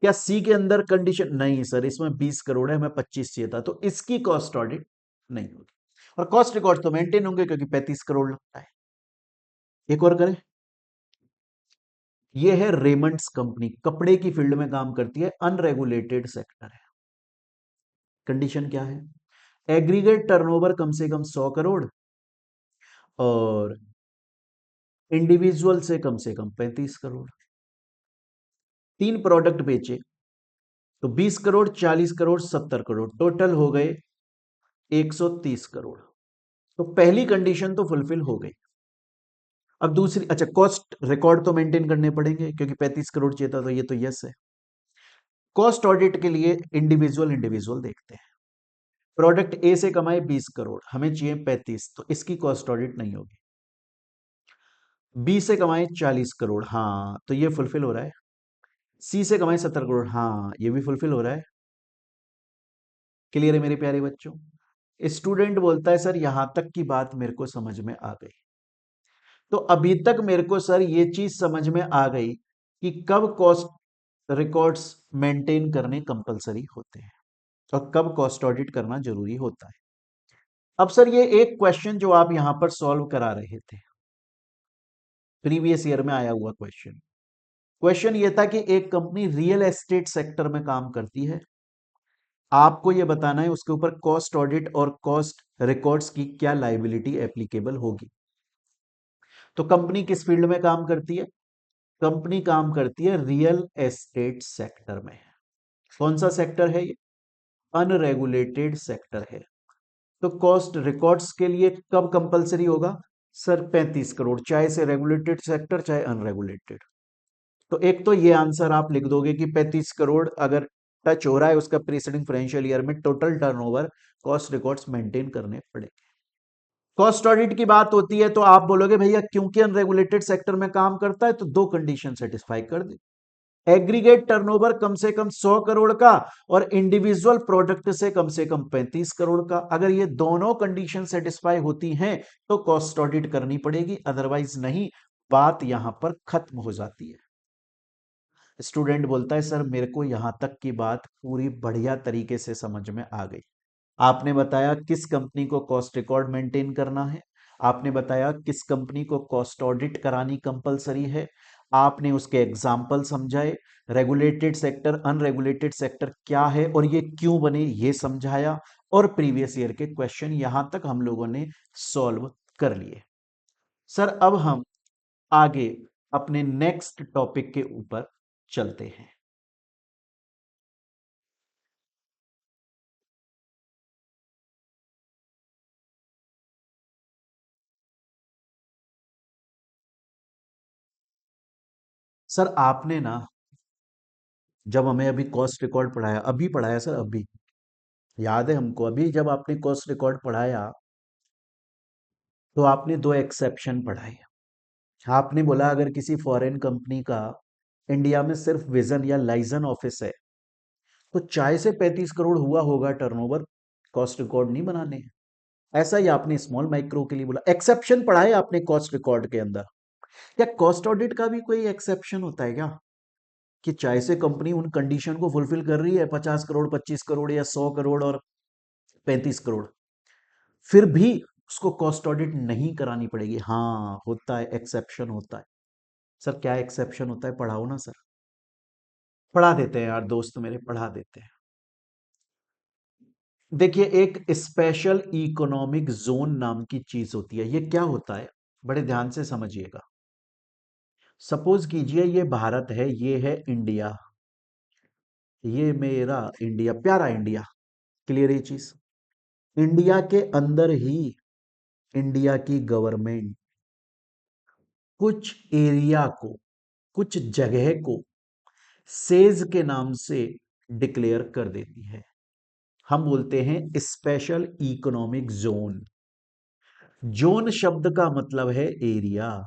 क्या सी के अंदर कंडीशन? नहीं सर, इसमें 20 करोड़ है, हमें 25 चाहिए था, तो इसकी कॉस्ट ऑडिट नहीं होगी। और कॉस्ट रिकॉर्ड तो मेंटेन होंगे, क्योंकि 35 करोड़ लगता है। एक और करें। ये है रेमंड्स कंपनी, कपड़े की फील्ड में काम करती है, अनरेगुलेटेड सेक्टर है। कंडीशन क्या है? एग्रीगेट टर्नओवर कम से कम 100 करोड़ और इंडिविजुअल से कम 35 करोड़। 3 प्रोडक्ट बेचे, तो 20 करोड़, 40 करोड़, 70 करोड़, टोटल हो गए 130 करोड़। तो पहली कंडीशन तो फुलफिल हो गई। अब दूसरी, अच्छा कॉस्ट रिकॉर्ड तो मेंटेन करने पड़ेंगे, क्योंकि 35 करोड़ चाहिए था, तो ये तो यस है। कॉस्ट ऑडिट के लिए इंडिविजुअल इंडिविजुअल देखते हैं। प्रोडक्ट ए से कमाए 20 करोड़, हमें चाहिए 35, तो इसकी कॉस्ट ऑडिट नहीं होगी। बी से कमाए 40 करोड़, हाँ, तो ये फुलफिल हो रहा है। सी से कमाए 70 करोड़, हाँ, ये भी फुलफिल हो रहा है। क्लियर है मेरे प्यारे बच्चों? स्टूडेंट बोलता है सर यहां तक की बात मेरे को समझ में आ गई। तो अभी तक मेरे को सर ये चीज समझ में आ गई कि कब कॉस्ट रिकॉर्ड्स मेंटेन करने कंपलसरी होते हैं और कब कॉस्ट ऑडिट करना जरूरी होता है। अब सर ये एक क्वेश्चन जो आप यहां पर सॉल्व करा रहे थे, प्रीवियस ईयर में आया हुआ क्वेश्चन। क्वेश्चन ये था कि एक कंपनी रियल एस्टेट सेक्टर में काम करती है, आपको यह बताना है उसके ऊपर कॉस्ट ऑडिट और कॉस्ट रिकॉर्ड्स की क्या लाइबिलिटी एप्लीकेबल होगी। तो कंपनी किस फील्ड में काम करती है? कंपनी काम करती है रियल एस्टेट सेक्टर में। कौन सा सेक्टर है ये? अनरेगुलेटेड सेक्टर है। तो कॉस्ट रिकॉर्ड्स के लिए कब कंपलसरी होगा? सर 35 करोड़, चाहे से रेगुलेटेड सेक्टर चाहे अनरेगुलेटेड। तो एक तो ये आंसर आप लिख दोगे कि 35 करोड़ अगर टच हो रहा है उसका प्रीसीडिंग फाइनेंशियल ईयर में total turnover cost records maintain करने पड़ेंगे। कॉस्ट ऑडिट की बात होती है तो आप बोलोगे भैया क्योंकि अनरेगुलेटेड सेक्टर में काम करता है तो दो कंडीशन सेटिस्फाई कर दे। एग्रीगेट टर्नओवर कम से कम 100 करोड़ का और इंडिविजुअल प्रोडक्ट से कम 35 करोड़ का। अगर ये दोनों कंडीशन सेटिस्फाई होती हैं तो कॉस्ट ऑडिट करनी पड़ेगी, अदरवाइज नहीं। बात यहां पर खत्म हो जाती है। स्टूडेंट बोलता है सर मेरे को यहां तक की बात पूरी बढ़िया तरीके से समझ में आ गई। आपने बताया किस कंपनी को कॉस्ट रिकॉर्ड मेंटेन करना है, आपने बताया किस कंपनी को कॉस्ट ऑडिट करानी कंपलसरी है, आपने उसके एग्जाम्पल समझाए, रेगुलेटेड सेक्टर अनरेगुलेटेड सेक्टर क्या है और ये क्यों बने ये समझाया, और प्रीवियस ईयर के क्वेश्चन यहां तक हम लोगों ने सॉल्व कर लिए। सर अब हम आगे अपने नेक्स्ट टॉपिक के ऊपर चलते हैं। सर आपने ना जब हमें अभी कॉस्ट रिकॉर्ड पढ़ाया, अभी पढ़ाया सर, अभी याद है हमको, अभी जब आपने कॉस्ट रिकॉर्ड पढ़ाया तो आपने दो एक्सेप्शन पढ़ाए। आपने बोला अगर किसी फॉरेन कंपनी का इंडिया में सिर्फ विजन या लाइजन ऑफिस है तो चाहे से 35 करोड़ हुआ होगा टर्नओवर, कॉस्ट रिकॉर्ड नहीं बनाने हैं। ऐसा ही आपने स्मॉल माइक्रो के लिए बोला। एक्सेप्शन पढ़ाए आपने कॉस्ट रिकॉर्ड के अंदर। क्या कॉस्ट ऑडिट का भी कोई एक्सेप्शन होता है क्या, कि चाहे से कंपनी उन कंडीशन को फुलफिल कर रही है 50 करोड़ 25 करोड़ या 100 करोड़ और 35 करोड़, फिर भी उसको कॉस्ट ऑडिट नहीं करानी पड़ेगी? हाँ होता है, एक्सेप्शन होता है। सर क्या एक्सेप्शन होता है, पढ़ाओ ना सर। पढ़ा देते हैं यार, दोस्त मेरे पढ़ा देते हैं। देखिए एक स्पेशल इकोनॉमिक जोन नाम की चीज होती है। ये क्या होता है, बड़े ध्यान से समझिएगा। सपोज कीजिए ये भारत है, ये है इंडिया, ये मेरा इंडिया, प्यारा इंडिया। क्लियर ये चीज? इंडिया के अंदर ही इंडिया की गवर्नमेंट कुछ एरिया को, कुछ जगह को सेज के नाम से डिक्लेयर कर देती है। हम बोलते हैं स्पेशल इकोनॉमिक जोन। जोन शब्द का मतलब है एरिया,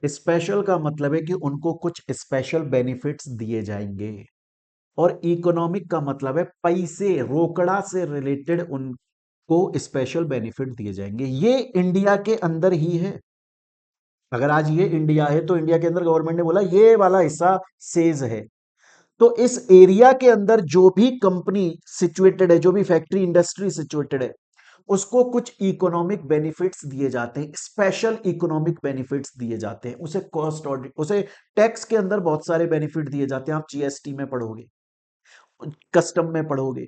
स्पेशल का मतलब है कि उनको कुछ स्पेशल बेनिफिट्स दिए जाएंगे, और इकोनॉमिक का मतलब है पैसे रोकड़ा से रिलेटेड उनको स्पेशल बेनिफिट दिए जाएंगे। ये इंडिया के अंदर ही है। अगर आज ये इंडिया है तो इंडिया के अंदर गवर्नमेंट ने बोला ये वाला हिस्सा सेज है, तो इस एरिया के अंदर जो भी कंपनी सिचुएटेड है, जो भी फैक्ट्री इंडस्ट्री सिचुएटेड है, उसको कुछ इकोनॉमिक बेनिफिट्स दिए जाते हैं, स्पेशल इकोनॉमिक बेनिफिट्स दिए जाते हैं। उसे कॉस्ट ऑडिट, उसे टैक्स के अंदर बहुत सारे बेनिफिट दिए जाते हैं, आप जीएसटी में पढ़ोगे, कस्टम में पढ़ोगे।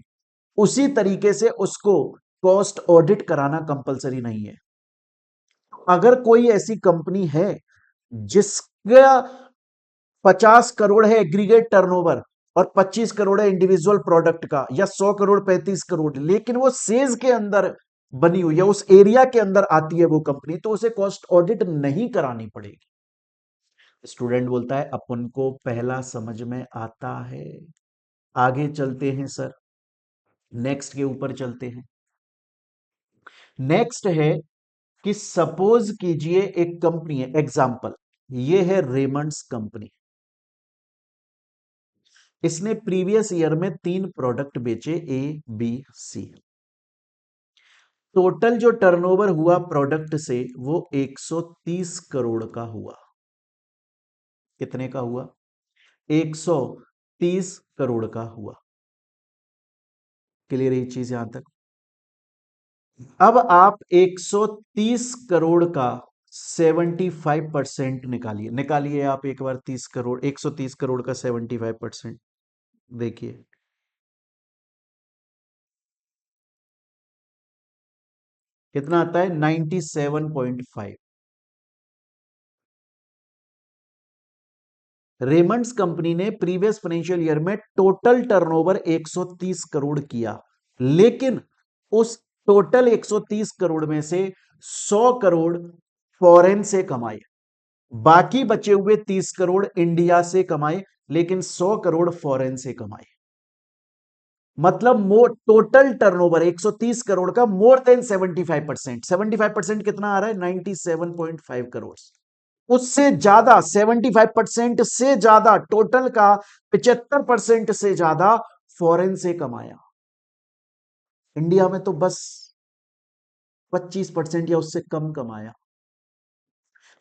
उसी तरीके से उसको कॉस्ट ऑडिट कराना कंपलसरी नहीं है। अगर कोई ऐसी कंपनी है जिसका 50 करोड़ है एग्रीगेट टर्नओवर और 25 करोड़ है इंडिविजुअल प्रोडक्ट का, या 100 करोड़ 35 करोड़, लेकिन वो सेज के अंदर बनी हुई है, उस एरिया के अंदर आती है वो कंपनी, तो उसे कॉस्ट ऑडिट नहीं करानी पड़ेगी। स्टूडेंट बोलता है अपन को पहला समझ में आता है। आगे चलते हैं सर, नेक्स्ट के ऊपर चलते हैं। नेक्स्ट है कि सपोज कीजिए एक कंपनी है, एग्जांपल ये है रेमंड्स कंपनी। इसने प्रीवियस ईयर में 3 प्रोडक्ट बेचे, ए बी सी। टोटल जो टर्नओवर हुआ प्रोडक्ट से वो 130 करोड़ का हुआ। कितने का हुआ? 130 करोड़ का हुआ। क्लियर है ये चीज यहां तक? अब आप 130 करोड़ का 75% निकालिए, निकालिए आप एक बार 30 करोड़, 130 करोड़ का 75%। देखिए कितना आता है, 97.5। रेमंड्स कंपनी ने प्रीवियस फाइनेंशियल ईयर में टोटल टर्नओवर 130 करोड़ किया, लेकिन उस टोटल 130 करोड़ में से 100 करोड़ फॉरेन से कमाए, बाकी बचे हुए 30 करोड़ इंडिया से कमाए, लेकिन 100 करोड़ फॉरेन से कमाए। मतलब मोर टोटल टर्नओवर 130 करोड़ का मोर देन 75%। 75% कितना आ रहा है? 97.5 करोड़। उससे ज्यादा 75% से ज्यादा टोटल का 75% से ज्यादा फॉरेन से कमाया। इंडिया में तो बस 25% या उससे कम कमाया।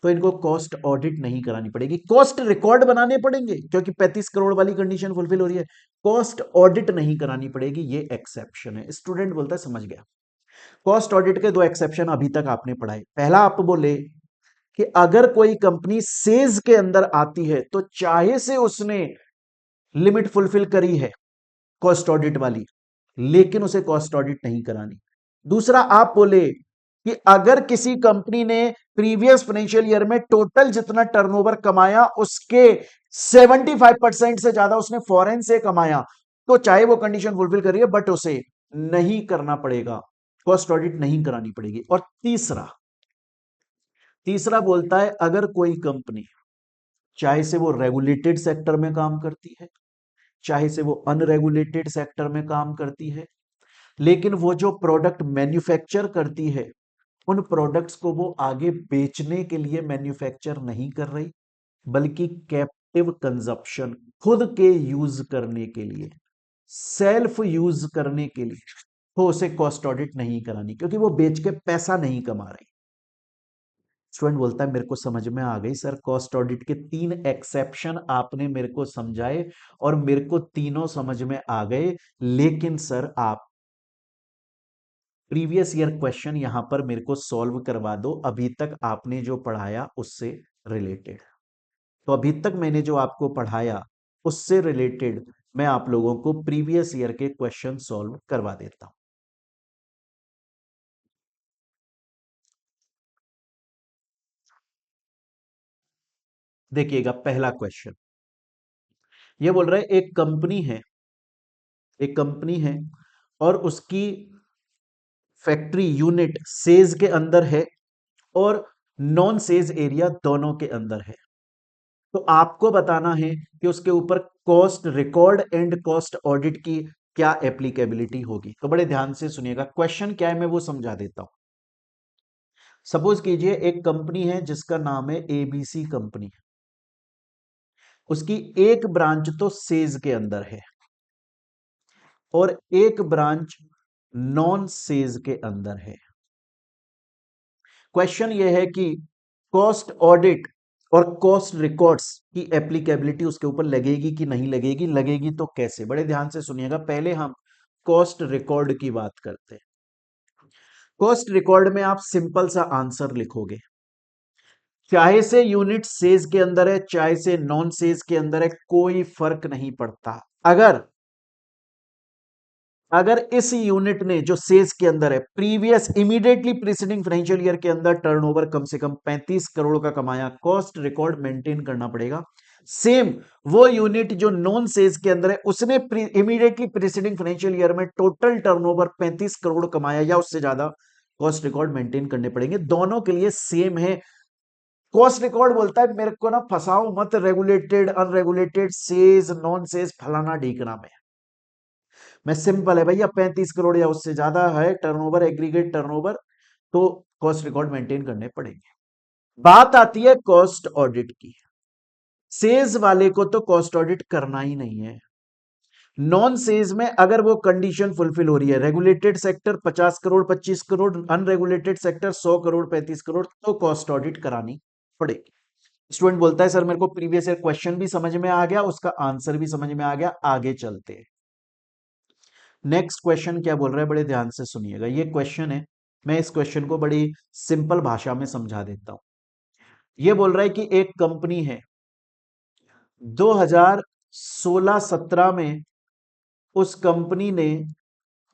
तो इनको कॉस्ट ऑडिट नहीं करानी पड़ेगी, कॉस्ट रिकॉर्ड बनाने पड़ेंगे, क्योंकि 35 करोड़ वाली कंडीशन फुलफिल हो रही है। कॉस्ट ऑडिट नहीं करानी पड़ेगी, ये एक्सेप्शन है। स्टूडेंट बोलता है समझ गया। कॉस्ट ऑडिट के दो एक्सेप्शन अभी तक आपने पढ़ाए। पहला आप बोले कि अगर कोई कंपनी सेज के अंदर आती है तो चाहे से उसने लिमिट फुलफिल करी है कॉस्ट ऑडिट वाली, लेकिन उसे कॉस्ट ऑडिट नहीं करानी। दूसरा आप बोले कि अगर किसी कंपनी ने प्रीवियस फाइनेंशियल ईयर में टोटल जितना टर्नओवर कमाया उसके 75% से ज्यादा उसने फॉरेन से कमाया, तो चाहे वो कंडीशन फुलफिल करिए बट उसे नहीं करना पड़ेगा, कॉस्ट ऑडिट नहीं करानी पड़ेगी। और तीसरा तीसरा बोलता है अगर कोई कंपनी चाहे से वो रेगुलेटेड सेक्टर में काम करती है, चाहे से वो अनरेगुलेटेड सेक्टर में काम करती है, लेकिन वो जो प्रोडक्ट मैन्युफैक्चर करती है उन प्रोडक्ट्स को वो आगे बेचने के लिए मैन्युफैक्चर नहीं कर रही, बल्कि कैप्टिव कंजप्शन, खुद के यूज करने के लिए, सेल्फ यूज करने के लिए, तो उसे कॉस्ट ऑडिट नहीं करानी, क्योंकि वो बेच के पैसा नहीं कमा रही। स्टूडेंट बोलता है मेरे को समझ में आ गई सर, कॉस्ट ऑडिट के 3 एक्सेप्शन आपने मेरे को समझाए और मेरे को तीनों समझ में आ गए, लेकिन सर आप प्रीवियस ईयर क्वेश्चन यहां पर मेरे को सॉल्व करवा दो, अभी तक आपने जो पढ़ाया उससे रिलेटेड। तो अभी तक मैंने जो आपको पढ़ाया उससे रिलेटेड मैं आप लोगों को प्रीवियस ईयर के क्वेश्चन सॉल्व करवा देता हूं। देखिएगा पहला क्वेश्चन, ये बोल रहा है एक कंपनी है और उसकी फैक्ट्री यूनिट सेज के अंदर है और नॉन सेज एरिया दोनों के अंदर है। तो आपको बताना है कि उसके ऊपर cost record and cost audit की क्या एप्लीकेबिलिटी होगी। तो बड़े ध्यान से सुनिएगा, क्वेश्चन क्या है मैं वो समझा देता हूं। सपोज कीजिए एक कंपनी है जिसका नाम है एबीसी कंपनी, उसकी एक ब्रांच तो सेज के अंदर है और एक ब्रांच नॉन सेज के अंदर है। क्वेश्चन यह है कि कॉस्ट ऑडिट और कॉस्ट रिकॉर्ड्स की एप्लीकेबिलिटी उसके ऊपर लगेगी कि नहीं लगेगी, लगेगी तो कैसे। बड़े ध्यान से सुनिएगा, पहले हम कॉस्ट रिकॉर्ड की बात करते हैं। कॉस्ट रिकॉर्ड में आप सिंपल सा आंसर लिखोगे, चाहे से यूनिट सेज के अंदर है चाहे से नॉन सेज के अंदर है, कोई फर्क नहीं पड़ता। अगर अगर इस यूनिट ने जो सेल्स के अंदर है previous immediately preceding financial year के अंदर टर्नओवर कम से कम 35 करोड़ का कमाया, कॉस्ट रिकॉर्ड मेंटेन करना पड़ेगा। सेम वो यूनिट जो नॉन सेल्स के अंदर है उसने इमीडिएटली प्रीसीडिंग फाइनेंशियल ईयर में टोटल टर्नओवर 35 करोड़ कमाया या उससे ज्यादा, कॉस्ट रिकॉर्ड मेंटेन करने पड़ेंगे। दोनों के लिए सेम है। कॉस्ट रिकॉर्ड बोलता है मेरे को ना फंसाओ मत, regulated unregulated says non says फलाना ढीकना में, मैं सिंपल है भैया 35 करोड़ या उससे ज्यादा है टर्नओवर, एग्रीगेट टर्नओवर, तो कॉस्ट रिकॉर्ड मेंटेन करने पड़ेंगे। बात आती है कॉस्ट ऑडिट की, सेज वाले को तो कॉस्ट ऑडिट करना ही नहीं है। नॉन सेज में अगर वो कंडीशन फुलफिल हो रही है, regulated sector 50 crore 25 crore, unregulated sector 100 crore 35 crore, तो कॉस्ट ऑडिट करानी पड़ेगी। स्टूडेंट बोलता है सर मेरे को प्रीवियस ईयर क्वेश्चन भी समझ में आ गया, उसका आंसर भी समझ में आ गया, आगे चलते हैं। नेक्स्ट क्वेश्चन क्या बोल रहा है, बड़े ध्यान से सुनिएगा। ये क्वेश्चन है, मैं इस क्वेश्चन को बड़ी सिंपल भाषा में समझा देता हूं। ये बोल रहा है कि एक कंपनी है 2016-17 में उस कंपनी ने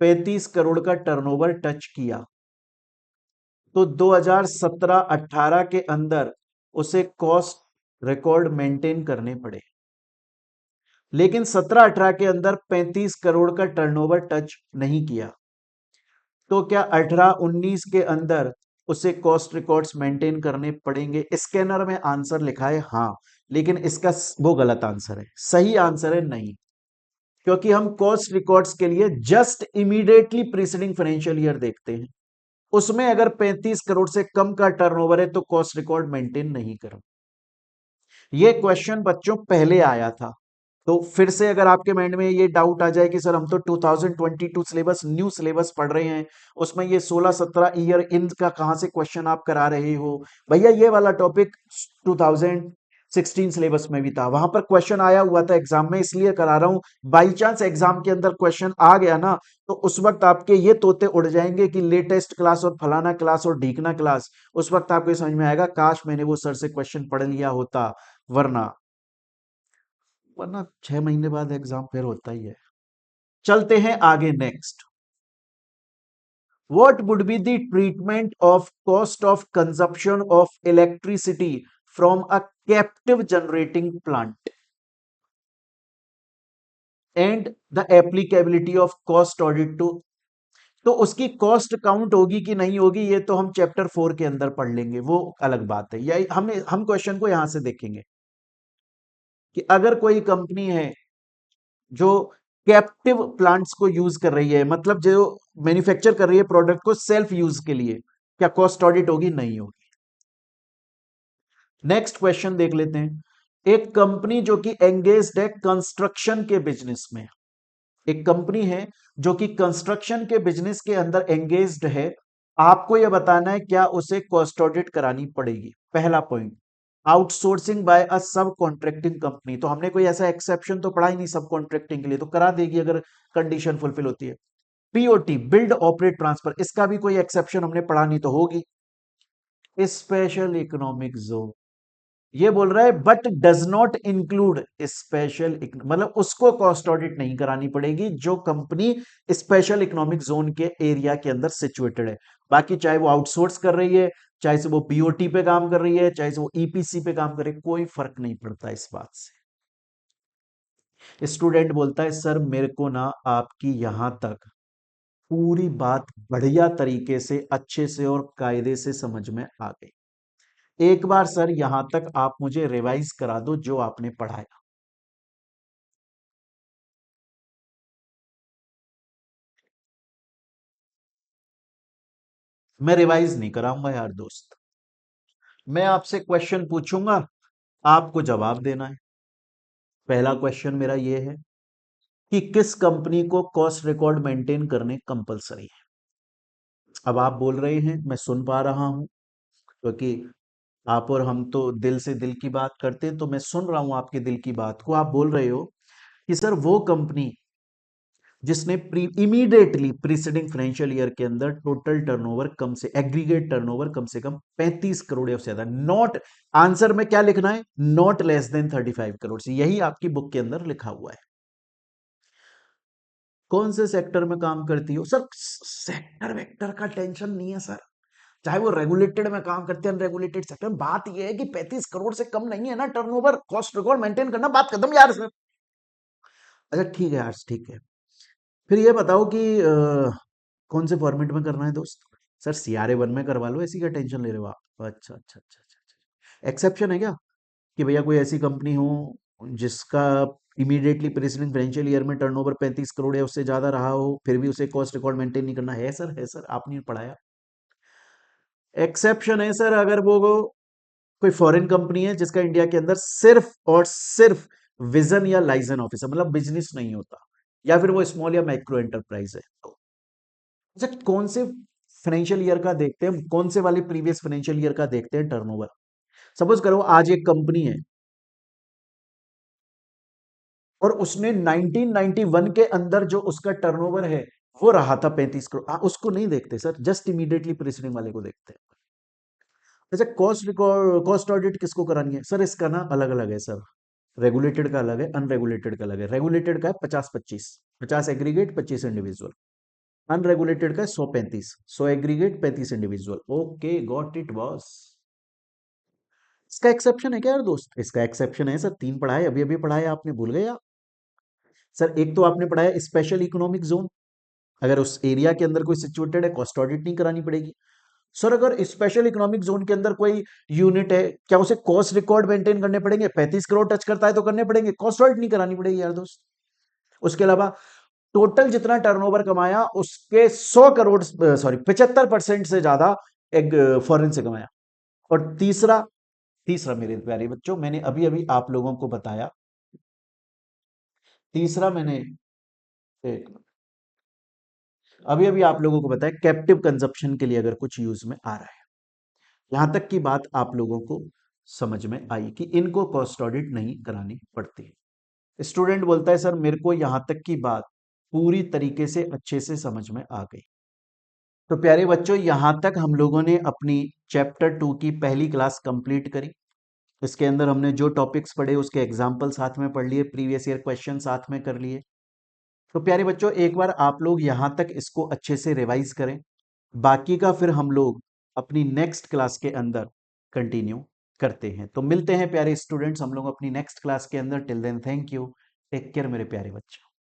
35 करोड़ का टर्नओवर टच किया, तो 2017-18 के अंदर उसे कॉस्ट रिकॉर्ड मेंटेन करने पड़े। लेकिन 17-18 के अंदर 35 करोड़ का टर्नओवर टच नहीं किया, तो क्या 18-19 के अंदर उसे कॉस्ट रिकॉर्ड्स मेंटेन करने पड़ेंगे? स्कैनर में आंसर लिखा है हाँ, लेकिन इसका वो गलत आंसर है। सही आंसर है नहीं, क्योंकि हम कॉस्ट रिकॉर्ड्स के लिए just immediately preceding financial year देखते हैं। उसमें अगर 35 करोड़ से कम का टर्नओवर है तो कॉस्ट रिकॉर्ड मेंटेन नहीं करो। ये क्वेश्चन बच्चों पहले आया था, तो फिर से अगर आपके माइंड में ये डाउट आ जाए कि सर हम तो 2022 सिलेबस न्यू सिलेबस पढ़ रहे हैं, उसमें ये 16-17 ईयर इन का कहां से क्वेश्चन आप करा रहे हो? भैया ये वाला टॉपिक 2016 सिलेबस में भी था, वहां पर क्वेश्चन आया हुआ था एग्जाम में, इसलिए करा रहा हूं। बाई चांस एग्जाम के अंदर क्वेश्चन आ गया ना, तो उस वक्त आपके ये तोते उड़ जाएंगे कि लेटेस्ट क्लास और फलाना क्लास और ढीकना क्लास। उस वक्त आपको ये समझ में आएगा काश मैंने वो सर से क्वेश्चन पढ़ लिया होता, वरना वरना 6 महीने बाद एग्जाम फिर होता ही है। चलते हैं आगे next. What would be the treatment of cost of consumption of electricity from a captive generating plant and the applicability of cost audit too. तो उसकी कॉस्ट काउंट होगी कि नहीं होगी ये तो हम चैप्टर 4 के अंदर पढ़ लेंगे, वो अलग बात है। या हम क्वेश्चन को यहां से देखेंगे कि अगर कोई कंपनी है जो कैप्टिव प्लांट्स को यूज कर रही है, मतलब जो मैन्युफैक्चर कर रही है प्रोडक्ट को सेल्फ यूज के लिए, क्या कॉस्ट ऑडिट होगी? नहीं होगी। नेक्स्ट क्वेश्चन देख लेते हैं। एक कंपनी जो कि एंगेज्ड है कंस्ट्रक्शन के बिजनेस में, एक कंपनी है जो कि कंस्ट्रक्शन के बिजनेस के अंदर एंगेज्ड है, आपको यह बताना है क्या उसे कॉस्ट ऑडिट करानी पड़ेगी। पहला पॉइंट, आउटसोर्सिंग बाय अ सब कॉन्ट्रैक्टिंग कंपनी, तो हमने कोई ऐसा एक्सेप्शन तो पढ़ा ही नहीं सब कॉन्ट्रैक्टिंग के लिए, तो करा देगी अगर कंडीशन फुलफिल होती है। पीओटी, बिल्ड ऑपरेट ट्रांसफर, इसका भी कोई एक्सेप्शन हमने पढ़ा नहीं तो होगी। स्पेशल इकोनॉमिक जोन, ये बोल रहा है but does not include special, मतलब उसको कॉस्ट ऑडिट नहीं करानी पड़ेगी जो कंपनी स्पेशल इकोनॉमिक जोन के एरिया के अंदर सिचुएटेड है। बाकी चाहे वो आउटसोर्स कर रही है, चाहे से वो पीओटी पे काम कर रही है, चाहे से वो ईपीसी पे काम कर रही है, कोई फर्क नहीं पड़ता इस बात से। स्टूडेंट बोलता है सर मेरे को ना आपकी यहां तक पूरी बात बढ़िया तरीके से अच्छे से और कायदे से समझ में आ गई, एक बार सर यहां तक आप मुझे रिवाइज करा दो जो आपने पढ़ाया। मैं रिवाइज नहीं कराऊंगा यार दोस्त, मैं आपसे क्वेश्चन पूछूंगा, आपको जवाब देना है। पहला क्वेश्चन मेरा ये है कि किस कंपनी को कॉस्ट रिकॉर्ड मेंटेन करने कंपलसरी है? अब आप बोल रहे हैं, मैं सुन पा रहा हूं, क्योंकि आप और हम तो दिल से दिल की बात करते हैं, तो मैं सुन रहा हूं आपके दिल की बात को। आप बोल रहे हो कि सर वो कंपनी जिसने इमीडिएटली प्रीसीडिंग फाइनेंशियल ईयर के अंदर टोटल टर्नओवर कम से एग्रीगेट टर्नओवर कम से कम 35 करोड़ या उससे ज्यादा, नॉट, आंसर में क्या लिखना है? नॉट लेस देन 35 करोड़ से, यही आपकी बुक के अंदर लिखा हुआ है। कौन से सेक्टर में काम करती हो? सर सेक्टर वेक्टर का टेंशन नहीं है सर, चाहे वो रेगुलेटेड में काम करते हैं अनरेगुलेटेड सेक्टर, बात ये है कि 35 करोड़ से कम नहीं है ना टर्नओवर, कॉस्ट रिकॉर्ड मेंटेन करना, बात खत्म यार सर। अच्छा ठीक है यार, ठीक है। फिर ये बताओ कि कौन से फॉर्मेट में करना है दोस्त? सर CRA 1 में करवा लो, ऐसी क्या टेंशन ले रहे हो आप? अच्छा अच्छा अच्छा अच्छा अच्छा, एक्सेप्शन है क्या कि भैया कोई ऐसी कंपनी हो जिसका इमीडिएटली प्रीसीडिंग फाइनेंशियल ईयर में टर्नओवर 35 करोड़ या उससे ज्यादा रहा हो, फिर भी उसे कॉस्ट रिकॉर्ड मेंटेन नहीं करना है? सर है सर, आपने पढ़ाया। एक्सेप्शन है सर अगर वो कोई फॉरेन कंपनी है जिसका इंडिया के अंदर सिर्फ और सिर्फ विजन या लाइजन ऑफिस है, मतलब बिजनेस नहीं होता, या फिर वो स्मॉल या माइक्रो एंटरप्राइज है। तो अच्छा कौन से फाइनेंशियल ईयर का देखते हैं, कौन से वाले प्रीवियस फाइनेंशियल ईयर का देखते हैं टर्नओवर? सपोज करो आज एक कंपनी है और उसने 1991 के अंदर जो उसका टर्नओवर है वो रहा था 35 करोड़, उसको नहीं देखते सर, जस्ट इमीडिएटली प्रीसीडिंग वाले को देखते हैं। अच्छा कॉस्ट रिकॉर्ड, कॉस्ट ऑडिट किसको करानी है? सर इसका ना अलग अलग है सर, रेगुलेटेड का अलग है, अनरेगुलेटेड का अलग है। रेगुलेटेड का है 50-25, 50 एग्रीगेट 25 इंडिविजुअल, अनरेगुलेटेड का है 100-35, 100 aggregate 35 individual. Okay got it boss. इसका एक्सेप्शन है क्या यार दोस्त? इसका एक्सेप्शन है सर, 3 पढ़ाए, अभी अभी पढ़ाए आपने, भूल गए आप? सर एक तो आपने पढ़ा है स्पेशल इकोनॉमिक जोन, अगर उस एरिया के अंदर कोई सिचुएटेड है कॉस्ट ऑडिट नहीं करानी पड़ेगी। सर अगर स्पेशल इकोनॉमिक जोन के अंदर कोई यूनिट है, क्या उसे कॉस्ट रिकॉर्ड मेंटेन करने पड़ेंगे? 35 करोड़ टच करता है तो करने पड़ेंगे, कॉस्ट ऑडिट नहीं करानी पड़ेगी यार दोस्त। उसके अलावा टोटल जितना टर्नओवर कमाया उसके 100 करोड़, सॉरी 75% से ज्यादा एक फॉरेन से कमाया। और तीसरा, तीसरा मेरे प्यारे बच्चों, मैंने अभी अभी आप लोगों को बताया, तीसरा मैंने एक अभी अभी आप लोगों को बताया कैप्टिव कंजप्शन के लिए अगर कुछ यूज में आ रहा है। यहां तक की बात आप लोगों को समझ में आई कि इनको कॉस्ट ऑडिट नहीं करानी पड़ती। स्टूडेंट बोलता है सर मेरे को यहां तक की बात पूरी तरीके से अच्छे से समझ में आ गई। तो प्यारे बच्चों यहां तक हम लोगों ने अपनी चैप्टर 2 की पहली क्लास कंप्लीट करी। इसके अंदर हमने जो टॉपिक्स पढ़े उसके एग्जाम्पल साथ में पढ़ लिए, प्रीवियस ईयर क्वेश्चन साथ में कर लिए। तो प्यारे बच्चों एक बार आप लोग यहां तक इसको अच्छे से रिवाइज करें, बाकी का फिर हम लोग अपनी नेक्स्ट क्लास के अंदर कंटिन्यू करते हैं। तो मिलते हैं प्यारे स्टूडेंट्स हम लोग अपनी नेक्स्ट क्लास के अंदर। Till then thank you, take care मेरे प्यारे बच्चे।